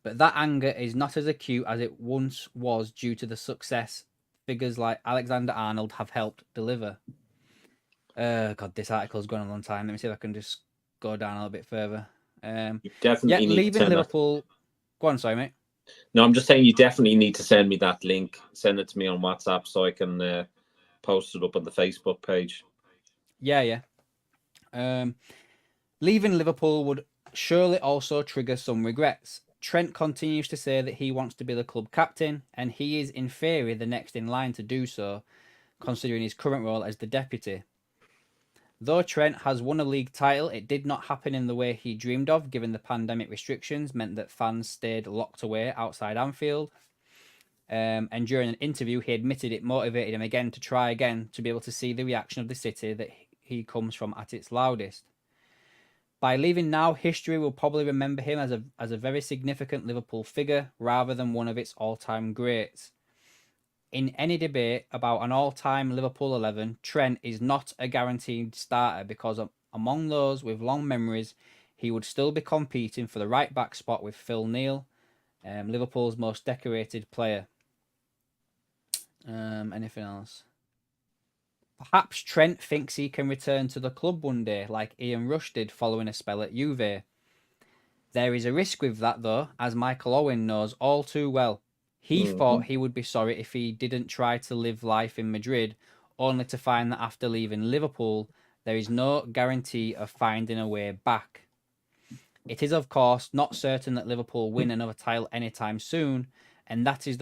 But that anger is not as acute as it once was due to the success figures like Alexander-Arnold have helped deliver. God, this article's gone a long time. Let me see if I can just go down a little bit further. You definitely need leaving to send Liverpool. Go on, sorry, mate. No, I'm just saying you definitely need to send me that link. Send it to me on WhatsApp so I can post it up on the Facebook page. Yeah. Leaving Liverpool would surely also trigger some regrets. Trent continues to say that he wants to be the club captain, and he is in theory the next in line to do so, considering his current role as the deputy. Though Trent has won a league title, it did not happen in the way he dreamed of, given the pandemic restrictions meant that fans stayed locked away outside Anfield. And during an interview, he admitted it motivated him again to try again to be able to see the reaction of the city that he comes from at its loudest. By leaving now, history will probably remember him as a very significant Liverpool figure rather than one of its all-time greats. In any debate about an all-time Liverpool 11, Trent is not a guaranteed starter because among those with long memories, he would still be competing for the right-back spot with Phil Neal, Liverpool's most decorated player. Anything else? Perhaps Trent thinks he can return to the club one day, like Ian Rush did following a spell at Juve. There is a risk with that, though, as Michael Owen knows all too well. He thought he would be sorry if he didn't try to live life in Madrid, only to find that after leaving Liverpool, there is no guarantee of finding a way back. It is, of course, not certain that Liverpool win another title anytime soon, and that is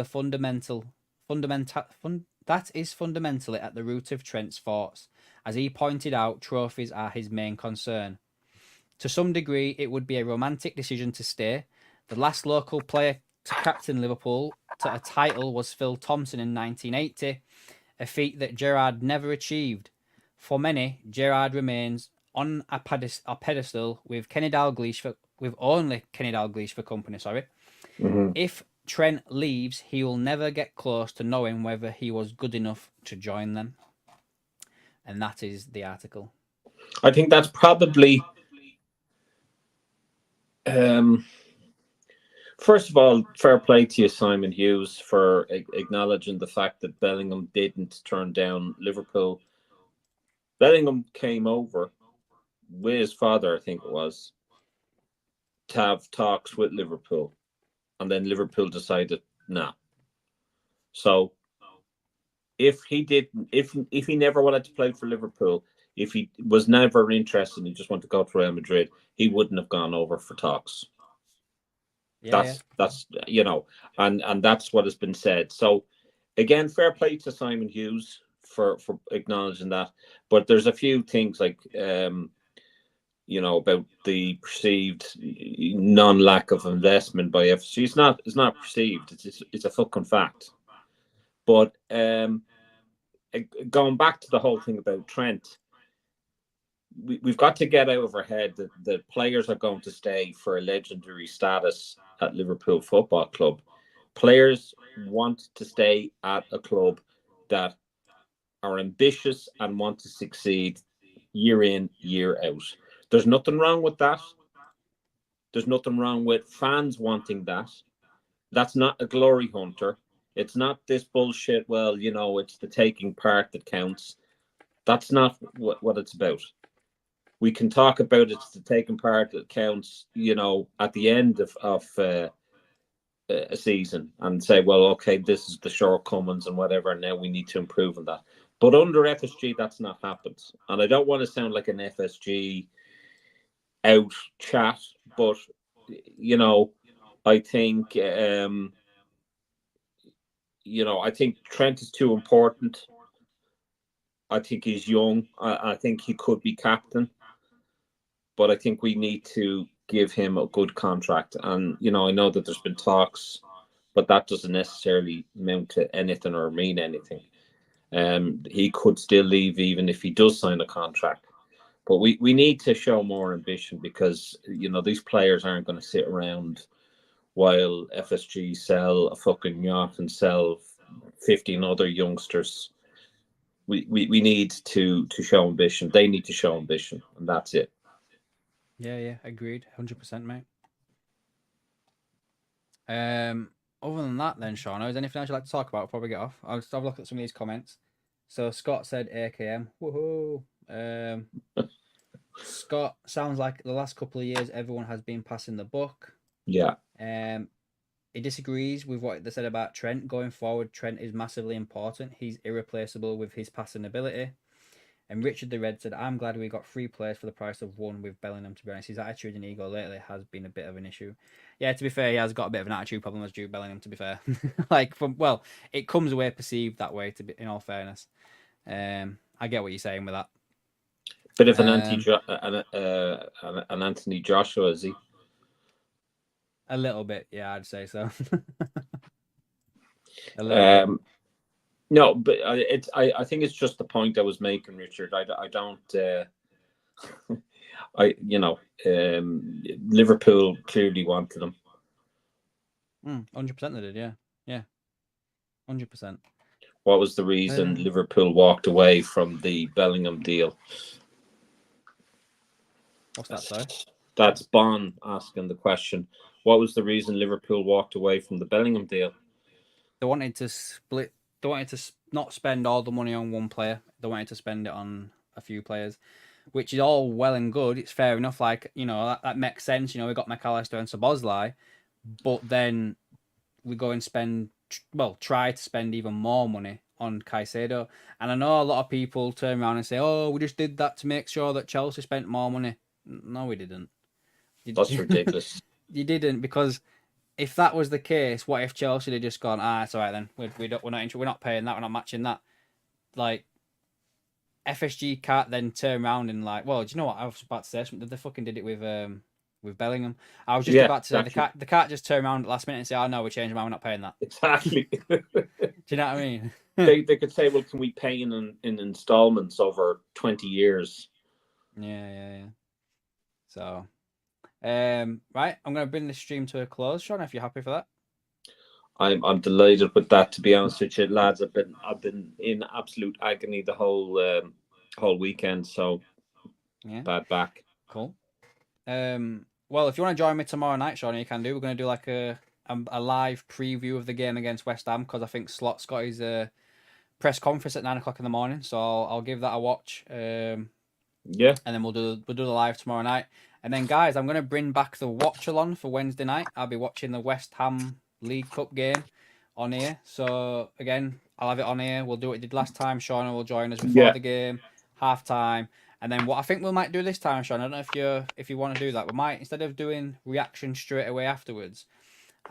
fundamentally at the root of Trent's thoughts. As he pointed out, trophies are his main concern. To some degree, it would be a romantic decision to stay. The last local player to captain Liverpool to a title was Phil Thompson in 1980, a feat that Gerrard never achieved. For many, Gerrard remains on a pedestal with only Kenny Dalglish for company. If Trent leaves, he will never get close to knowing whether he was good enough to join them. And that is the article. I think that's probably... first of all, fair play to you, Simon Hughes, for acknowledging the fact that Bellingham didn't turn down Liverpool. Bellingham came over with his father, I think it was, to have talks with Liverpool. And then Liverpool decided, nah. So if he never wanted to play for Liverpool, if he was never interested and he just wanted to go to Real Madrid, he wouldn't have gone over for talks. That's and that's what has been said. So again, fair play to Simon Hughes for acknowledging that. But there's a few things like about the perceived non-lack of investment by FSG. It's not perceived. It's a fucking fact. But going back to the whole thing about Trent, we've got to get out of our head that players are going to stay for a legendary status at Liverpool Football Club. Players want to stay at a club that are ambitious and want to succeed year in, year out. There's nothing wrong with that. There's nothing wrong with fans wanting that. That's not a glory hunter. It's not this bullshit, well, it's the taking part that counts. That's not what it's about. We can talk about it's the taking part that counts, at the end of a season and say, well, okay, this is the shortcomings and whatever, and now we need to improve on that. But under FSG, that's not happened. And I don't want to sound like an FSG out chat, but, I think, I think Trent is too important. I think he's young. I think he could be captain. But I think we need to give him a good contract. And, I know that there's been talks, but that doesn't necessarily amount to anything or mean anything. He could still leave even if he does sign a contract. But we need to show more ambition because, these players aren't going to sit around while FSG sell a fucking yacht and sell 15 other youngsters. We need to show ambition. They need to show ambition, and that's it. Yeah, agreed, 100%, mate. Other than that, then, Sean, is there anything else you'd like to talk about before we get off? I'll just have a look at some of these comments. So Scott said AKM. Woohoo! Scott, sounds like the last couple of years everyone has been passing the buck. Yeah. He disagrees with what they said about Trent. Going forward, Trent is massively important. He's irreplaceable with his passing ability. And Richard the Red said, I'm glad we got 3 players for the price of 1 with Bellingham, to be honest. His attitude and ego lately has been a bit of an issue. Yeah, to be fair, he has got a bit of an attitude problem as Jude Bellingham, to be fair. It comes away perceived that way, in all fairness. I get what you're saying with that. Bit of an Anthony Joshua, is he? A little bit, yeah, I'd say so. A little bit. No, but I think it's just the point I was making, Richard. I don't. Liverpool clearly wanted him. 100% they did, yeah, 100%. What was the reason Liverpool walked away from the Bellingham deal? What's that, sorry? That's Bon asking the question. What was the reason Liverpool walked away from the Bellingham deal? They wanted to split. They wanted to not spend all the money on one player. They wanted to spend it on a few players, which is all well and good. It's fair enough. Like, that makes sense. We got McAllister and Szoboszlai, but then we go and try to spend even more money on Caicedo. And I know a lot of people turn around and say, oh, we just did that to make sure that Chelsea spent more money. No, we didn't. That's ridiculous. You didn't, because if that was the case, what if Chelsea had just gone, it's all right then, we're not paying that, we're not matching that. Like, FSG can't then turn around and like, well, do you know what? I was about to say something. They fucking did it with Bellingham. I was just about to say they can't just turn around at the last minute and say, oh no, we're changing mind, we're not paying that. Exactly. Do you know what I mean? they could say, well, can we pay in installments over 20 years? Yeah. So, right, I'm going to bring this stream to a close, Sean, if you're happy for that. I'm delighted with that, to be honest with you, lads. I've been in absolute agony the whole weekend, so yeah, bad back. Cool. Well, if you want to join me tomorrow night, Sean, you can do. We're going to do like a live preview of the game against West Ham, because I think Slot's got his press conference at 9 o'clock in the morning, so I'll give that a watch. Yeah, and then we'll do the live tomorrow night. And then, guys, I'm going to bring back the watch-along for Wednesday night. I'll be watching the West Ham League Cup game on here. So, again, I'll have it on here. We'll do what we did last time. Shauna will join us before the game, half time. And then what I think we might do this time, Sean, I don't know if you want to do that. We might, instead of doing reaction straight away afterwards,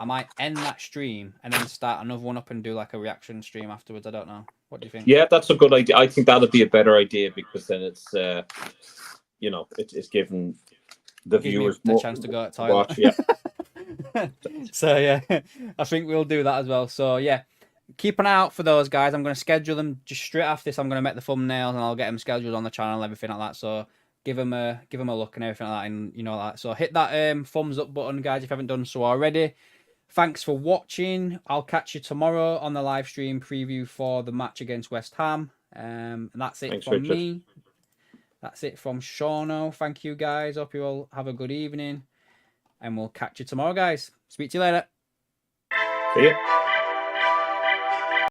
I might end that stream and then start another one up and do like a reaction stream afterwards. I don't know. What do you think? Yeah, that's a good idea. I think that'd be a better idea because then it's it's giving the viewers the more chance to go at toilet. Watch, yeah. So yeah, I think we'll do that as well. So yeah, keep an eye out for those guys. I'm going to schedule them just straight after this. I'm going to make the thumbnails and I'll get them scheduled on the channel and everything like that. So give them a look and everything like that, and you know that. So hit that thumbs up button, guys, if you haven't done so already. Thanks for watching. I'll catch you tomorrow on the live stream preview for the match against West Ham. And that's it. Thanks, from Richard. Me. That's it from Shauno. Thank you, guys. Hope you all have a good evening. And we'll catch you tomorrow, guys. Speak to you later. See ya.